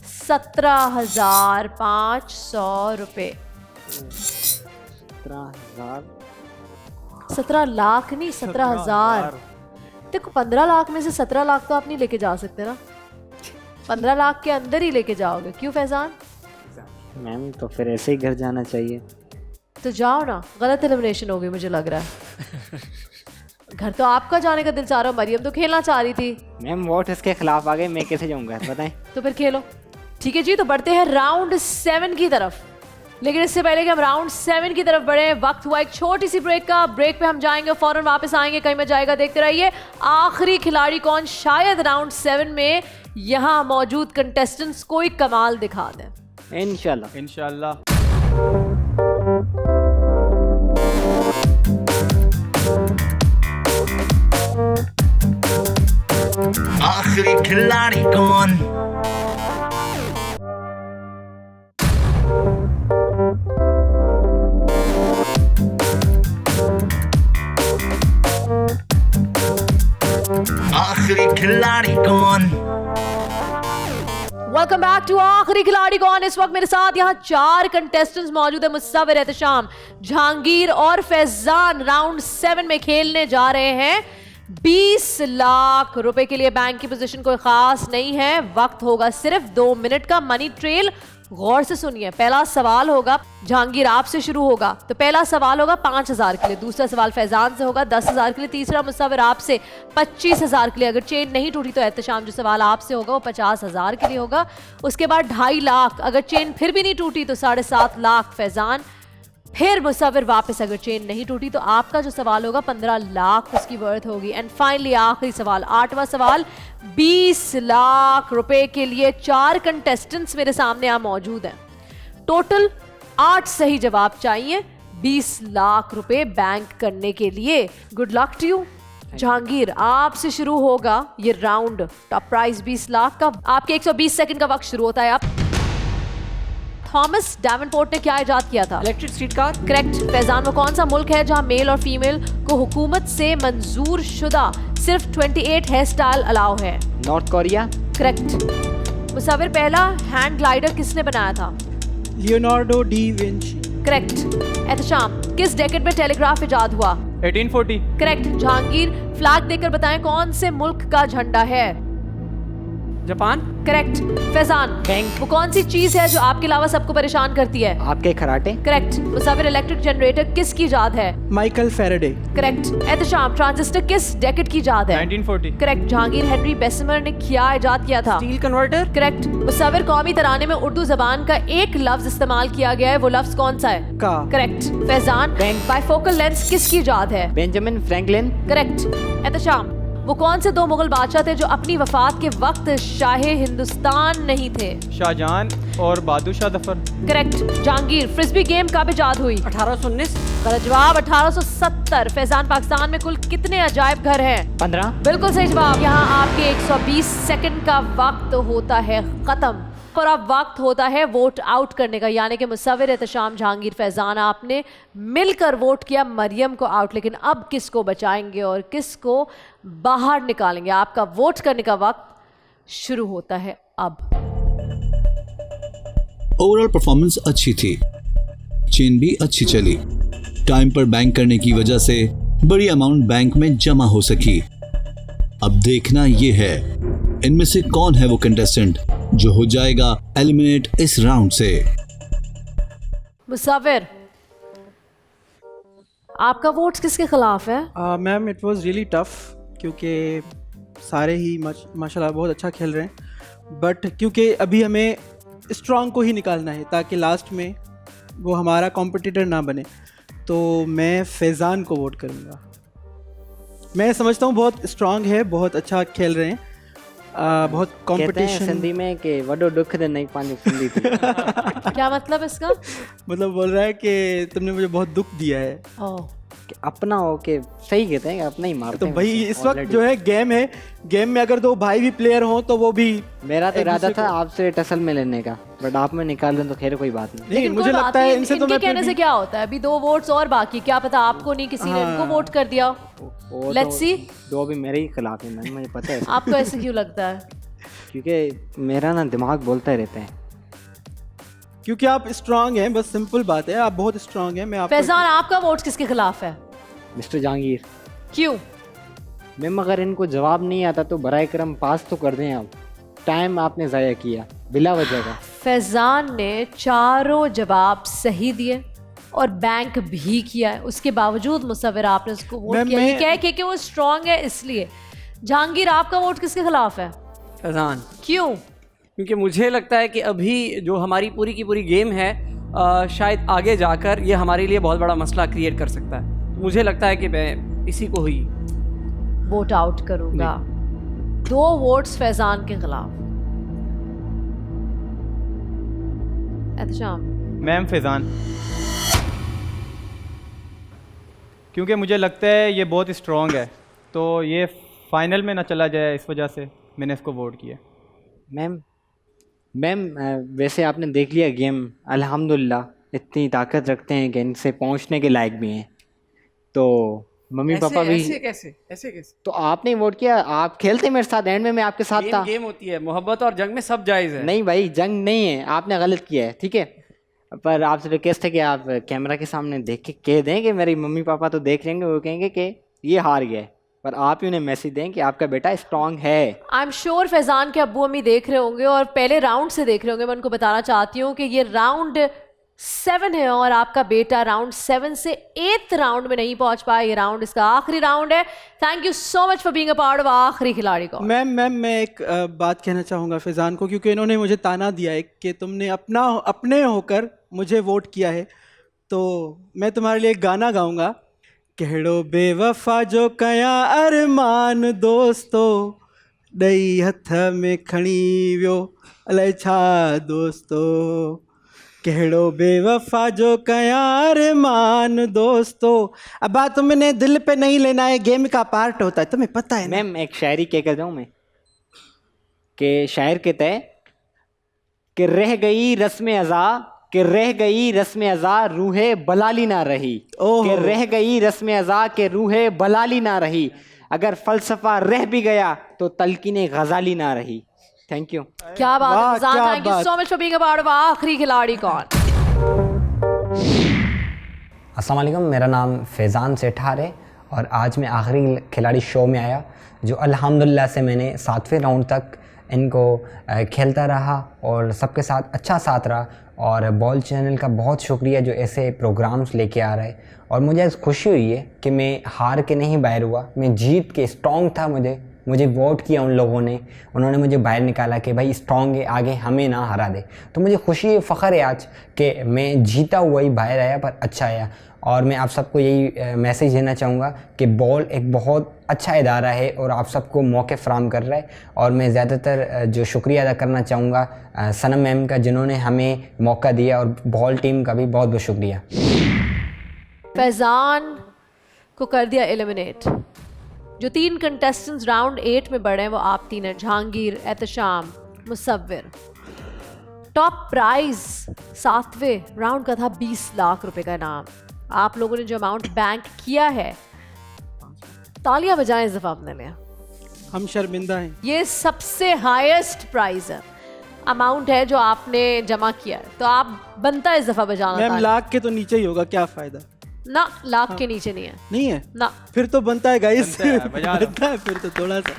17,500 रुपये। 17 लाख नहीं, 17,000। देखो 15 लाख में से 17 लाख तो आप नहीं लेके जा सकते ना, 15 लाख के अंदर ही लेके जाओगे। क्यों फैज़ान? मैम तो फिर ऐसे ही घर जाना चाहिए। तो जाओ ना, गलत एलिमिनेशन हो गई मुझे लग रहा है। घर तो आपका जाने का दिल चाह रहा, मरियम तो खेलना चाह रही थी। मैम वोट इसके खिलाफ आ गए, मैं कैसे जाऊँगा बताएं। तो फिर खेलो। ठीक है जी, तो बढ़ते हैं राउंड 7 की तरफ। लेकिन इससे पहले कि हम राउंड 7 की तरफ बढ़े, वक्त हुआ एक छोटी सी ब्रेक का। ब्रेक पे हम जाएंगे, फौरन वापस आएंगे, कहीं मत जाएगा, देखते रहिए। आखिरी खिलाड़ी कौन, शायद राउंड 7 में यहाँ मौजूद कंटेस्टेंट्स कोई कमाल दिखा दें। इंशाल्लाह इंशाल्लाह। आखिरी खिलाड़ी कौन? आखिरी खिलाड़ी कौन? वेलकम बैक टू आखिरी खिलाड़ी कौन। इस वक्त मेरे साथ यहाँ 4 कंटेस्टेंट्स मौजूद है। मुसव्विर, एहतशाम, जहांगीर और फैजान राउंड 7 में खेलने जा रहे हैं। 20 लाख रुपए के लिए बैंक की पोजीशन कोई खास नहीं है। वक्त होगा सिर्फ 2 मिनट का। मनी ट्रेल गौर से सुनिए। पहला सवाल होगा, जहांगीर आपसे शुरू होगा, तो पहला सवाल होगा 5,000 के लिए। दूसरा सवाल फैजान से होगा 10,000 के लिए। तीसरा मुसव्विर आपसे 25,000 के लिए। अगर चेन नहीं टूटी तो एहतशाम जो सवाल आपसे होगा वो 50,000 के लिए होगा। उसके बाद 2.5 लाख, अगर चेन फिर भी नहीं टूटी तो 7.5 लाख फैजान। फिर मुसव्विर वापस, अगर चेन नहीं टूटी तो आपका जो सवाल होगा 15 लाख उसकी वर्थ होगी। एंड फाइनली आखिरी सवाल, 8वां सवाल, 20 लाख रुपए के लिए 4 कंटेस्टेंट्स मेरे सामने यहाँ मौजूद हैं। टोटल 8 सही जवाब चाहिए 20 लाख रुपए बैंक करने के लिए। Good luck to you. Jahangir, आपसे शुरू होगा ये राउंड। टॉप प्राइज 20 लाख का। आपके 120 सेकंड का वक्त शुरू होता है। आप थॉमस डेवनपोर्ट ने क्या इजाद किया था? Electric street car. Correct. Faizan, वो कौन सा मुल्क है जहां मेल और फीमेल को हुकूमत से मंजूर शुदा सिर्फ 28 हेयर स्टाइल अलाउ है? North Korea. करेक्ट। मुसव्विर, पहला हैंड ग्लाइडर किसने बनाया था? Leonardo D Vinci. Correct. Ehtesham, किस डेकेड में टेलीग्राफ इजाद हुआ? 1840। करेक्ट। जहांगीर, फ्लैग देकर बताएं कौन से मुल्क का झंडा है? जापान। करेक्ट। फैजान, वो कौन सी चीज है जो आपके अलावा सबको परेशान करती है? आपके खराटे। करेक्ट। मुसव्विर, इलेक्ट्रिक जनरेटर किसकी इजाद है? Michael Faraday. Correct. Ehtesham, transistor किस डेकेड की इजाद है? 1940। करेक्ट। जहांगीर, हेनरी बेसमर ने क्या इजाद किया था? Steel converter. करेक्ट। मुसव्विर, कौमी तराने में उर्दू जबान का एक लफ्ज इस्तेमाल किया गया है, वो लफ्ज कौन सा है? का। करेक्ट। फैजान, बाइफोकल लेंस किसकी इजाद है? Benjamin Franklin. करेक्ट। एहतशाम, वो कौन से 2 मुगल बादशाह थे जो अपनी वफात के वक्त शाहे हिंदुस्तान नहीं थे? शाहजहां और Bahadur Shah Zafar. Correct. Jahangir, frisbee game कब इजाद हुई? 1819। गलत जवाब, 1870। फैजान, पाकिस्तान में कुल कितने अजायब घर हैं? 15। बिल्कुल सही जवाब। यहाँ आपके 120 सेकंड का वक्त होता है खत्म और अब वक्त होता है वोट आउट करने का। यानी कि मुसव्विर, एहतशाम, जहांगीर, फैजान, आपने मिलकर वोट किया मरियम को आउट। लेकिन अब किसको बचाएंगे और किसको बाहर निकालेंगे? आपका वोट करने का वक्त शुरू होता है अब। ओवरऑल परफॉर्मेंस अच्छी थी, चेन भी अच्छी चली। टाइम पर बैंक करने की वजह से बड़ी अमाउंट बैंक में जमा हो सकी। अब देखना यह है इनमें से कौन है वो कंटेस्टेंट जो हो जाएगा एलिमिनेट इस राउंड से। मुसव्विर, आपका वोट किसके खिलाफ है? Ma'am it was really tough क्योंकि सारे ही माशाल्लाह बहुत अच्छा खेल रहे हैं, बट क्योंकि अभी हमें स्ट्रॉन्ग को ही निकालना है ताकि लास्ट में वो हमारा कॉम्पिटिटर ना बने, तो मैं फैज़ान को वोट करूँगा। मैं समझता हूँ बहुत स्ट्रॉन्ग है, बहुत अच्छा खेल रहे हैं, बहुत कंपटीशन। सिंधी में कि वडो दुख दे नहीं पानी सिंधी थी। क्या मतलब इसका? मतलब बोल रहा है कि तुमने मुझे बहुत दुख दिया है। कि अपना हो के सही कहते हैं, अपना ही मारते तो हैं। भाई इस वक्त जो है गेम है, गेम में अगर 2 भाई भी प्लेयर हो तो वो भी। मेरा तो इरादा था आपसे टसल में लेने का, बट आप में निकाल लें तो खैर कोई बात नहीं। लेकिन मुझे लगता है इनसे तो मैं कहने से क्या होता है, अभी 2 वोट्स और बाकी, क्या पता आपको नहीं किसी ने इनको वोट कर दिया। Let's see. 2 भी मेरे ही खिलाफ है, मैम मुझे पता है। आपको ऐसे क्यों लगता है? क्योंकि मेरा ना दिमाग बोलता ही रहता है। क्योंकि आप स्ट्रांग हैं, बस सिंपल बात है, आप बहुत स्ट्रांग हैं। मैं आपको फैजान, आपका वोट किसके खिलाफ है? मिस्टर जहांगीर। क्यों? मैम अगर इनको जवाब नहीं आता तो बराए करम पास तो कर दें। आप टाइम आपने ज़ाया किया बिला वजह का। फैजान ने 4 जवाब सही दिए और बैंक भी किया है, उसके बावजूद मुसव्विर आपने उसको वोट मैम, किया मैं- ये कह के कि वो स्ट्रांग है इसलिए। जहांगीर, आपका वोट किसके खिलाफ है? फैज़ान, क्यों? क्योंकि मुझे लगता है कि अभी जो हमारी पूरी की पूरी गेम है शायद आगे जाकर ये हमारे लिए बहुत बड़ा मसला क्रिएट कर सकता है। मुझे लगता है कि मैं इसी को ही वोट आउट करूंगा। 2 वोट्स फैजान के खिलाफ। एहतशाम, मैम फैज़ान, क्योंकि मुझे लगता है ये बहुत स्ट्रॉन्ग है, तो ये फाइनल में ना चला जाए, इस वजह से मैंने इसको वोट किया। मैम वैसे आपने देख लिया गेम, अल्हम्दुलिल्लाह इतनी ताकत रखते हैं कि इनसे पहुंचने के लायक भी हैं, तो मम्मी पापा भी। ऐसे कैसे तो आपने वोट किया, आप खेलते मेरे साथ, एंड में मैं आपके साथ था। गेम होती है, मोहब्बत और जंग में सब जायज़ है। नहीं भाई, जंग नहीं है, आपने गलत किया है, ठीक है। पर आपसे रिक्वेस्ट है कि आप कैमरा के सामने देख के कह दें कि मेरे मम्मी पापा तो देख लेंगे, वो कहेंगे कि ये हार गया है, पर आप ही उन्हें मैसेज दें कि आपका बेटा स्ट्रांग है। आई एम श्योर फैजान के अब्बू अम्मी देख रहे होंगे और पहले राउंड से देख रहे होंगे। मैं उनको बताना चाहती हूँ कि ये राउंड 7 है और आपका बेटा राउंड 7 से 8th राउंड में नहीं पहुंच पाया। ये राउंड इसका आखिरी राउंड है। Thank you so much for being a part of आखिरी खिलाड़ी को। मैम मैं एक बात कहना चाहूँगा फैज़ान को, क्योंकि इन्होंने मुझे ताना दिया है कि तुमने अपने होकर मुझे वोट किया है, तो मैं तुम्हारे लिए एक गाना गाऊंगा। कहड़ो बेवफा जो कया अरमान दोस्तो, ॾेई हथ में खणी वियो अलाए छा दोस्तो। कहड़ो बेवफा जो कया अरमान दोस्तो। अब बात तुमने दिल पे नहीं लेना है, गेम का पार्ट होता है, तुम्हें पता है ना। मैम एक शायरी कह कर जाऊँ मैं, कि शायर कहता है कि रह गई रस्म अज़ा, कि रह गई रस्म अज़ा रूहे बलाली ना रही, कि रह गई रस्म अज़ा के रूहे बलाली ना रही, अगर फ़लसफ़ा रह भी गया तो तलकीने गज़ाली ना रही। Thank you. क्या बात है Faizan, thank you so much for being a part of आखिरी खिलाड़ी कौन। अस्सलाम वालेकुम, मेरा नाम फैज़ान सेठार है और आज मैं आखिरी खिलाड़ी शो में आया, जो अल्हम्दुलिल्लाह से मैंने 7वें राउंड तक इनको खेलता रहा और सबके साथ अच्छा साथ रहा। और बॉल चैनल का बहुत शुक्रिया जो ऐसे प्रोग्राम्स लेके आ रहा है, और मुझे आज खुशी हुई है कि मैं हार के नहीं बाहर हुआ, मैं जीत के स्ट्रॉन्ग था। मुझे वोट किया उन लोगों ने, उन्होंने मुझे बाहर निकाला कि भाई स्ट्रॉन्ग है, आगे हमें ना हरा दे। तो मुझे खुशी है, फ़ख्र है आज कि मैं जीता हुआ ही बाहर आया, पर अच्छा आया। और मैं आप सबको यही मैसेज देना चाहूँगा कि बॉल एक बहुत अच्छा इदारा है और आप सबको मौके फ़राहम कर रहा है। और मैं ज़्यादातर जो शुक्रिया अदा करना चाहूँगा सनम मैम का, जिन्होंने हमें मौका दिया, और बॉल टीम का भी बहुत बहुत शुक्रिया। फैजान को कर दिया एलिमिनेट। जो 3 कंटेस्टेंट्स राउंड 8 में बढ़े हैं वो आप 3 हैं, Jahangir, Ehtesham, मुसव्विर। Top prize 7वें round का था 20 लाख रुपए का इनाम। आप लोगों ने जो अमाउंट बैंक किया है, तालियां बजाएं इस दफा अपने लिए। हम शर्मिंदा हैं। ये सबसे हाईएस्ट प्राइज है, अमाउंट है जो आपने जमा किया है, तो आप बनता है इस दफा बजाना। मैम लाख के तो नीचे ही होगा, क्या फायदा। ना, लाख के नीचे नहीं है। नहीं है ना, फिर तो बनता है गाइस, बनता है फिर तो थोड़ा सा,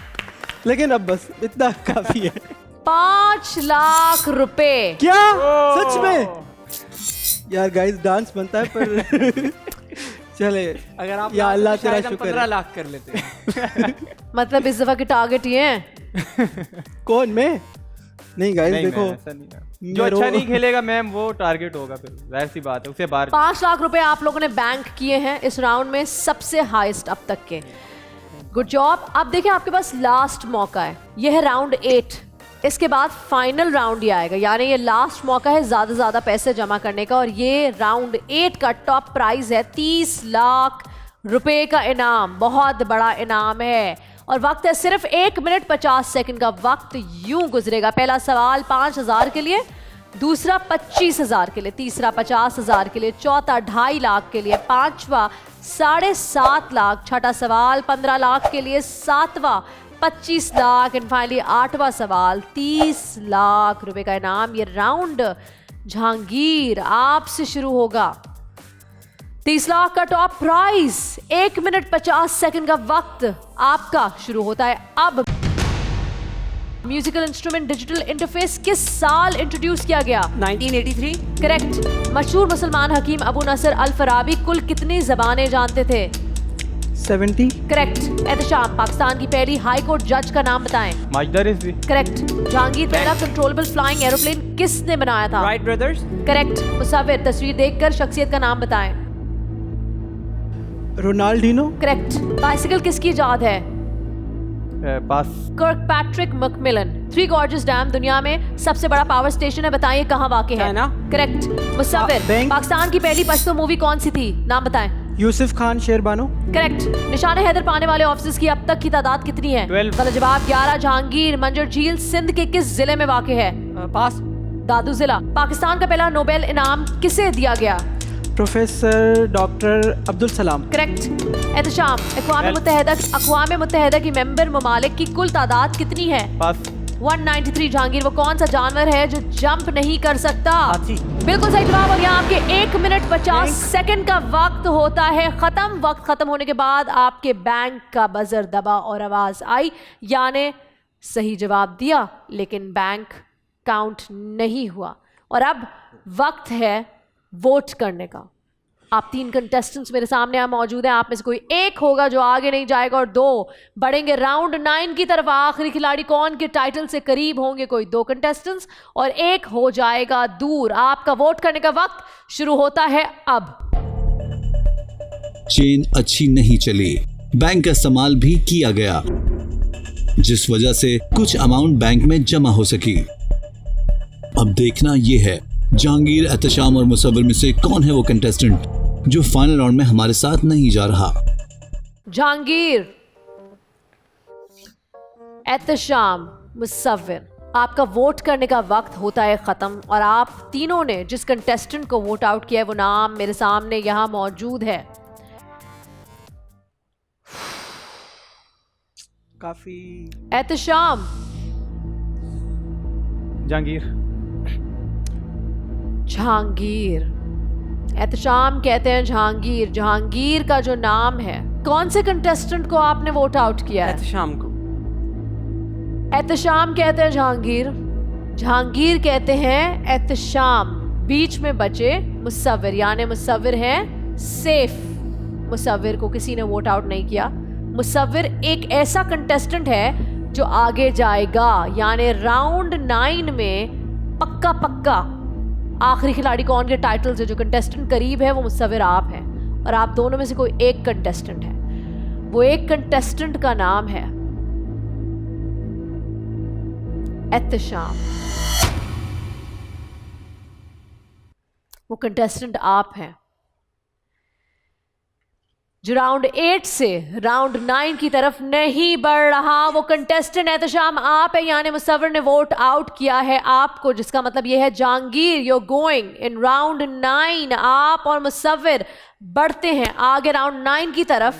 लेकिन अब बस इतना काफी है। 5 लाख रुपए। क्या सच में? यार गाइस डांस बनता है, पर चले, अगर आप या अल्लाह तो तेरा शायद हम शुक्र 15 है। लाख कर लेते हैं। मतलब इस दफा के टारगेट ये हैं। कौन मैं? नहीं गाइस नहीं, देखो, मैम, ऐसा नहीं है। जो अच्छा नहीं खेलेगा मैम वो टारगेट होगा, फिर जाहिर सी बात है, उसे बाहर। 5 लाख रुपए आप लोगों ने बैंक किए हैं इस राउंड में, सबसे हाईएस्ट अब तक के। Good job. अब देखिए आपके पास लास्ट मौका है, यह है राउंड 8। इसके बाद फाइनल राउंड ही आएगा, यानी ये लास्ट मौका है ज़्यादा से ज़्यादा पैसे जमा करने का। और ये राउंड 8 का टॉप प्राइज है 30 लाख रुपए का इनाम, बहुत बड़ा इनाम है। और वक्त है सिर्फ 1 मिनट 50 सेकंड का। वक्त यूं गुजरेगा। पहला सवाल 5000 के लिए, दूसरा 25,000 के लिए, तीसरा 50,000 के लिए, चौथा 2.5 लाख के लिए, पांचवा 7.5 लाख, छठा सवाल 15 लाख के लिए, सातवां 25 लाख एंड फाइनली 8वां सवाल 30 लाख रुपए का इनाम। ये राउंड जहांगीर आपसे शुरू होगा। 30 लाख का टॉप प्राइज, 1 मिनट 50 सेकंड का वक्त आपका शुरू होता है अब। म्यूजिकल इंस्ट्रूमेंट डिजिटल इंटरफेस किस साल इंट्रोड्यूस किया गया? 1983। करेक्ट। मशहूर मुसलमान हकीम अबू नसर अल फराबी कुल कितनी ज़बानें जानते थे? 70। करेक्ट। एहतशाम पाकिस्तान की पहली हाई कोर्ट जज का नाम बताएं। माजिदा रिजवी। करेक्ट। जहांगीर पहला कंट्रोलेबल फ्लाइंग एरोप्लेन किसने बनाया था? Wright brothers. करेक्ट। मुसव्विर तस्वीर देखकर शख्सियत का नाम बताएं। रोनाल्डिनो। करेक्ट। बाइसिकल किसकी इजाद है? पास। कर्कपैट्रिक मैकमिलन। थ्री गॉर्जेस डैम दुनिया में सबसे बड़ा पावर स्टेशन है, बताइए कहाँ वाक़ है? करेक्ट। मुसव्विर पाकिस्तान की पहली पश्तो मूवी कौन सी थी? नाम बताएं। यूसुफ खान शेरबानो। करेक्ट। निशान हैदर पाने वाले ऑफिसर्स की अब तक की तादाद कितनी है? 12। गलत जवाब। 11। जहांगीर मंजर झील सिंध के किस जिले में वाक़ है? पास। दादू जिला। पाकिस्तान का पहला नोबेल इनाम किसे दिया गया? Professor doctor Abdul Salam. Correct. Ehtesham अक़वाम मुत्तहिदा की मेंबर ममालिक की कुल तादाद कितनी है? पास। 193। जहांगीर वो कौन सा जानवर है जो जंप नहीं कर सकता? बिल्कुल सही जवाब। और यहाँ आपके 1 मिनट 50 सेकंड का वक्त होता है खत्म। वक्त खत्म होने के बाद आपके बैंक का बजर दबा और आवाज आई, यानी सही जवाब दिया लेकिन बैंक काउंट नहीं हुआ। और अब वक्त है वोट करने का। आप 3 कंटेस्टेंट्स मेरे सामने मौजूद हैं। आप में से कोई एक होगा जो आगे नहीं जाएगा और 2 बढ़ेंगे राउंड 9 की तरफ। आखिरी खिलाड़ी कौन के टाइटल से करीब होंगे? कोई 2 कंटेस्टेंट्स और एक हो जाएगा दूर। आपका वोट करने का वक्त शुरू होता है अब। चेन अच्छी नहीं चली, बैंक का इस्तेमाल भी किया गया, जिस वजह से कुछ अमाउंट बैंक में जमा हो सकी। अब देखना यह है जहांगीर, एहतशाम और मुसव्विर में से कौन है वो कंटेस्टेंट जो फाइनल राउंड में हमारे साथ नहीं जा रहा। जहांगीर, एहतशाम, मुसव्विर, आपका वोट करने का वक्त होता है खत्म। और आप तीनों ने जिस कंटेस्टेंट को वोट आउट किया है वो नाम मेरे सामने यहां मौजूद है। काफी। एहतशाम। जहांगीर। जहांगीर। एहतशाम कहते हैं जहांगीर। जहांगीर का जो नाम है, कौन से कंटेस्टेंट को आपने वोट आउट किया है? एहतशाम को। एहतशाम कहते हैं जहांगीर। जहांगीर कहते हैं एहतशाम। बीच में बचे मुसव्विर, यानी मुसव्विर है सेफ। मुसव्विर को किसी ने वोट आउट नहीं किया। मुसव्विर एक ऐसा कंटेस्टेंट है जो आगे जाएगा, यानी राउंड 9 में पक्का पक्का आखिरी खिलाड़ी कौन के टाइटल से जो कंटेस्टेंट करीब है वो मुसव्विर आप हैं। और आप दोनों में से कोई एक कंटेस्टेंट है। वो एक कंटेस्टेंट का नाम है एहतशाम। वो कंटेस्टेंट आप हैं जो राउंड 8 से राउंड 9 की तरफ नहीं बढ़ रहा। वो कंटेस्टेंट एहतशाम आप है, यानी मुसव्विर ने वोट आउट किया है आपको, जिसका मतलब ये है Jahangir you going in round 9। आप और मुसव्विर बढ़ते हैं आगे राउंड 9 की तरफ,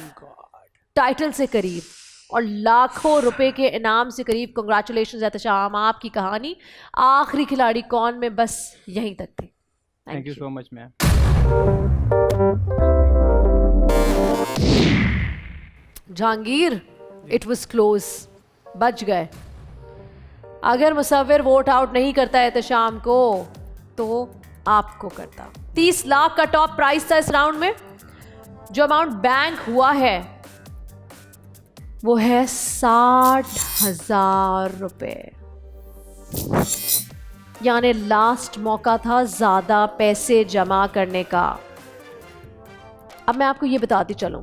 टाइटल से करीब और लाखों रुपए के इनाम से करीब। कांग्रेचुलेशंस एहतशाम, आपकी कहानी आखिरी खिलाड़ी कौन में बस यहीं तक थी। Thank you so much ma'am. Jahangir, it was close, बच गए। अगर मुसव्विर वोट आउट नहीं करता एहतशाम को तो आपको करता। 30 लाख का टॉप प्राइस था इस राउंड में। जो अमाउंट बैंक हुआ है वो है 60,000 रुपए, यानी लास्ट मौका था ज्यादा पैसे जमा करने का। अब मैं आपको ये बताती चलूं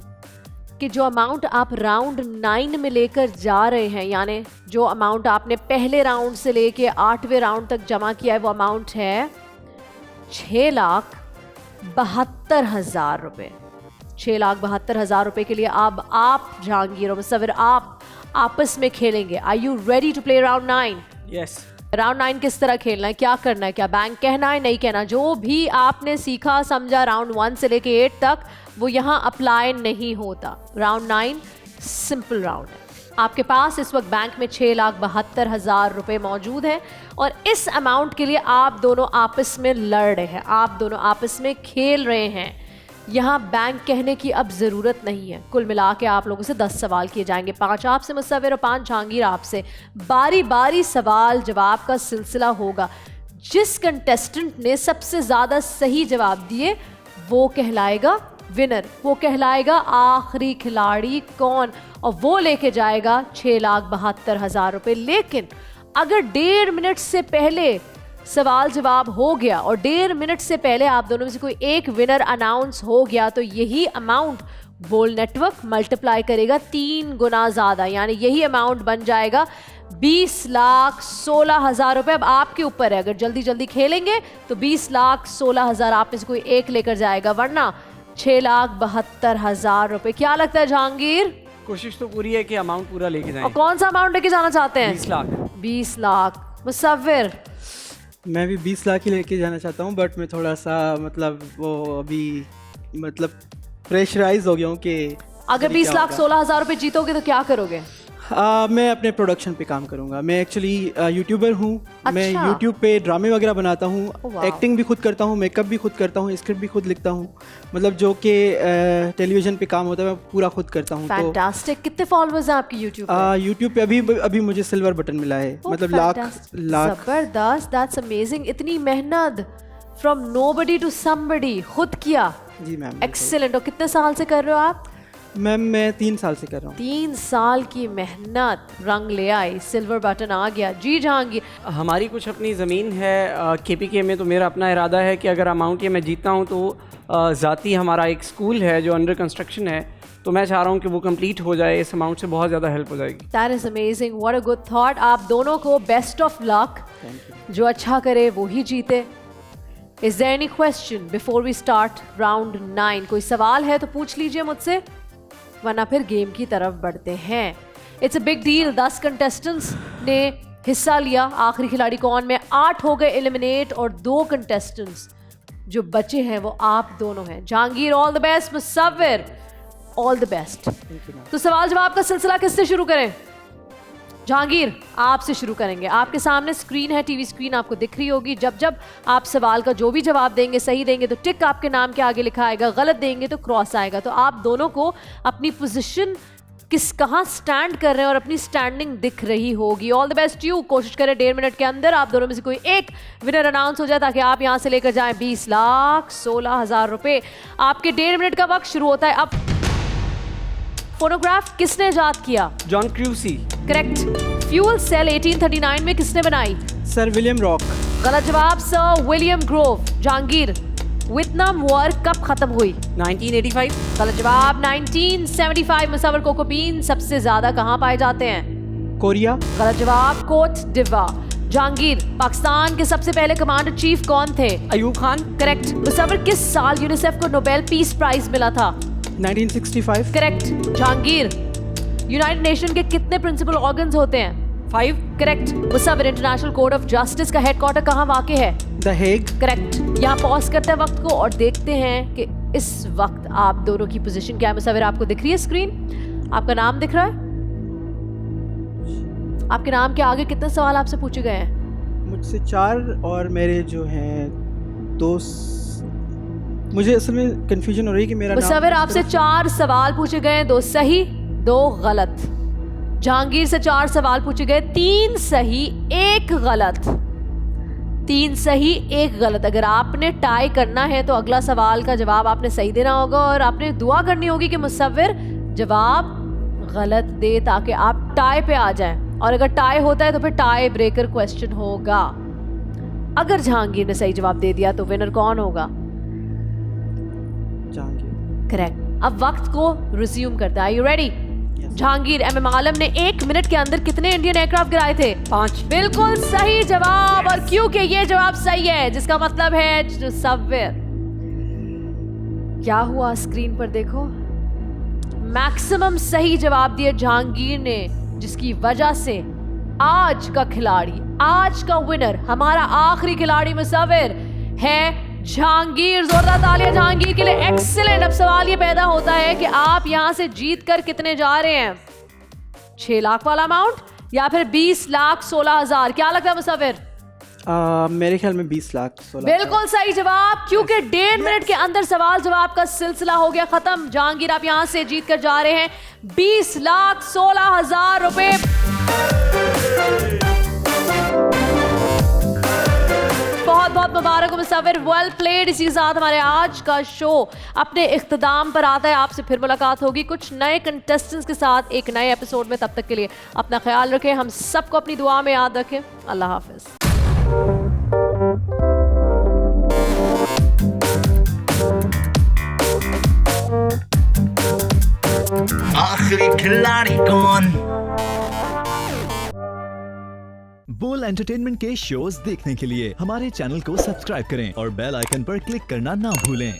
कि जो अमाउंट आप राउंड 9 में लेकर जा रहे हैं, यानी जो अमाउंट आपने पहले राउंड से लेके 8वें राउंड तक जमा किया है, वो अमाउंट है 6,72,000 रुपये। 6,72,000 रुपये के लिए अब आप जहांगीर और मुसव्विर आप आपस में खेलेंगे। Are you ready to play round 9? Yes. Round 9 किस तरह खेलना है, क्या करना है, क्या बैंक कहना है, नहीं कहना, जो भी आपने सीखा समझा राउंड 1 से लेके 8 तक वो यहाँ अप्लाई नहीं होता। राउंड 9 सिंपल राउंड है। आपके पास इस वक्त बैंक में 6,72,000 रुपये मौजूद हैं और इस अमाउंट के लिए आप दोनों आपस में लड़ रहे हैं, आप दोनों आपस में खेल रहे हैं। यहाँ बैंक कहने की अब ज़रूरत नहीं है। कुल मिला के आप लोगों से 10 सवाल किए जाएंगे, 5 आपसे मुसव्विर और 5 जहांगीर आपसे। बारी बारी सवाल जवाब का सिलसिला होगा। जिस कंटेस्टेंट ने सबसे ज़्यादा सही जवाब दिए वो कहलाएगा विनर, वो कहलाएगा आखिरी खिलाड़ी कौन, और वो लेके जाएगा 6,72,000 रुपये। लेकिन अगर 1.5 मिनट से पहले सवाल जवाब हो गया और 1.5 मिनट से पहले आप दोनों में से कोई एक विनर अनाउंस हो गया तो यही अमाउंट बोल नेटवर्क मल्टीप्लाई करेगा 3 गुना ज़्यादा, यानी यही अमाउंट बन जाएगा 20,16,000 रुपये। अब आपके ऊपर है, अगर जल्दी जल्दी खेलेंगे तो 20,16,000 आप में से कोई एक लेकर जाएगा, वरना 6,72,000 रुपये। क्या लगता है जहांगीर? कोशिश तो पूरी है कि अमाउंट पूरा लेके जाएं। और कौन सा अमाउंट लेके जाना चाहते हैं? 20 लाख। 20 लाख। मुसव्विर? मैं भी 20 लाख ही लेके जाना चाहता हूँ, बट मैं थोड़ा सा मतलब वो अभी मतलब प्रेशराइज हो गया हूँ कि अगर 20,16,000 रुपये जीतोगे तो क्या करोगे? मैं अपने प्रोडक्शन पे काम करूँगा। मैं एक्चुअली यूट्यूबर हूँ। अच्छा। मैं यूट्यूब पे ड्रामे वगैरह बनाता हूँ, वाह। एक्टिंग भी खुद करता हूँ, मेकअप भी खुद करता हूँ, स्क्रिप्ट भी खुद लिखता हूँ, मतलब जो कि टेलीविज़न पे काम होता है मैं पूरा खुद करता हूँ। फैंटास्टिक। कितने फॉलोअर्स हैं आपके यूट्यूब पे? यूट्यूब पे अभी मुझे सिल्वर बटन मिला है, मतलब लाख। जबरदस्त, दैट्स अमेजिंग। इतनी मेहनत फ्रॉम नोबडी टू समबडी खुद किया। जी मैम। एक्सीलेंट। और कितने साल से कर रहे हो आप? मैम मैं 3 साल से कर रहा हूँ। 3 साल की मेहनत रंग ले आई, सिल्वर बटन आ गया। जी जहांगीर? हमारी कुछ अपनी ज़मीन है KPK में, तो मेरा अपना इरादा है कि अगर अमाउंट ये मैं जीतता हूँ तो ज़ाती हमारा एक स्कूल है जो अंडर कंस्ट्रक्शन है, तो मैं चाह रहा हूँ कि वो कंप्लीट हो जाए। इस अमाउंट से बहुत ज़्यादा हेल्प हो जाएगी। That is amazing, what a good thought. आप दोनों को बेस्ट ऑफ लक। जो अच्छा करे वो ही जीते। Is there any question before we start round 9? कोई सवाल है तो पूछ लीजिए मुझसे, वरना फिर गेम की तरफ बढ़ते हैं। It's a big deal. 10 contestants ने हिस्सा लिया आखिरी खिलाड़ी कौन में। 8 हो गए एलिमिनेट और 2 कंटेस्टेंट्स जो बचे हैं वो आप दोनों हैं। Jahangir all the best, मुसव्विर all the best. तो सवाल जवाब का सिलसिला किससे शुरू करें? जहांगीर आपसे शुरू करेंगे। आपके सामने स्क्रीन है, टीवी स्क्रीन आपको दिख रही होगी। जब जब आप सवाल का जो भी जवाब देंगे, सही देंगे तो टिक आपके नाम के आगे लिखा आएगा, गलत देंगे तो क्रॉस आएगा। तो आप दोनों को अपनी पोजीशन कहाँ स्टैंड कर रहे हैं और अपनी स्टैंडिंग दिख रही होगी। All the best you. कोशिश करें 1.5 मिनट के अंदर आप दोनों में से कोई एक विनर अनाउंस हो जाए ताकि आप यहाँ से लेकर जाएं 20,16,000 रुपये। आपके 1.5 मिनट का वक्त शुरू होता है अब। फोनोग्राफ किसने इजाद किया? जॉन क्रूसी। करेक्ट। फ्यूल सेल 1839 में किसने बनाई? Sir William rock. गलत जवाब sir William Grove. Jahangir Vietnam war कब खत्म हुई? 1985। गलत जवाब 1975। मुसव्विर कोको बीन सबसे ज्यादा कहाँ पाए जाते हैं? कोरिया। गलत जवाब कोट डिवा। जहांगीर पाकिस्तान के सबसे पहले कमांडर चीफ कौन थे? अयूब खान। करेक्ट। मुसव्विर किस साल यूनिसेफ को नोबेल पीस प्राइज मिला था? 1965। करेक्ट। जहांगीर यूनाइटेड नेशन के कितने प्रिंसिपल ऑर्गन्स होते हैं? 5। Correct. मुसव्विर international court of justice का हेडक्वार्टर कहाँ वाक़ है? The Hague. करेक्ट। यहाँ पॉज करते हैं वक्त को और देखते हैं कि इस वक्त आप दोनों की पोजीशन क्या है। मुसव्विर आपको दिख रही है स्क्रीन? आपका नाम दिख रहा है? आपके नाम के आगे कितने सवाल आपसे पूछे गए हैं? मुझसे 4 और मेरे जो हैं 2। मुझे असल में कंफ्यूजन हो रही है कि मेरा मुसव्विर आपसे 4 सवाल पूछे गए, 2 सही 2 गलत। जहांगीर से 4 सवाल पूछे गए, 3 सही 1 गलत। 3 सही 1 गलत। अगर आपने टाई करना है तो अगला सवाल का जवाब आपने सही देना होगा और आपने दुआ करनी होगी कि मुसव्विर जवाब गलत दे ताकि आप टाई पे आ जाएं। और अगर टाई होता है तो फिर टाई ब्रेकर क्वेश्चन होगा। अगर जहांगीर ने सही जवाब दे दिया तो विनर कौन होगा? करेक्ट। अब वक्त को रिज्यूम करते हैं। Are you ready? Jahangir MM Alam ने 1 मिनट के अंदर कितने इंडियन एयरक्राफ्ट गिराए थे? 5। बिल्कुल सही जवाब। और क्योंकि ये जवाब सही है जिसका मतलब है मुसव्विर। क्या हुआ स्क्रीन पर देखो, मैक्सिमम सही जवाब दिए जहांगीर ने, जिसकी वजह से आज का खिलाड़ी, आज का विनर, हमारा आखिरी खिलाड़ी मुसव्विर है जहांगीर। जोरदार तालियां जहांगीर के लिए। एक्सीलेंट। अब सवाल ये पैदा होता है कि आप यहां से जीत कर कितने जा रहे हैं? 6 लाख वाला अमाउंट या फिर 20,16,000? क्या लगता है मुसव्विर? मेरे ख्याल में 20 लाख 16 बिल्कुल सही जवाब, क्योंकि 1.5 मिनट के अंदर सवाल जवाब का सिलसिला हो गया खत्म। जहांगीर आप यहां से जीत कर जा रहे हैं 20,16,000 रुपए। बहुत बहुत मुबारक हो मुसव्विर, वेल प्लेड। इसी के साथ हमारे आज का शो अपने इख्तिताम पर आता है। आपसे फिर मुलाकात होगी कुछ नए कंटेस्टेंट्स के साथ एक नए एपिसोड में। तब तक के लिए अपना ख्याल रखें, हम सबको अपनी दुआ में याद रखें। अल्लाह हाफिज। आखिरी खिलाड़ी कौन? बोल एंटरटेनमेंट के शोज देखने के लिए हमारे चैनल को सब्सक्राइब करें और बेल आइकन पर क्लिक करना ना भूलें।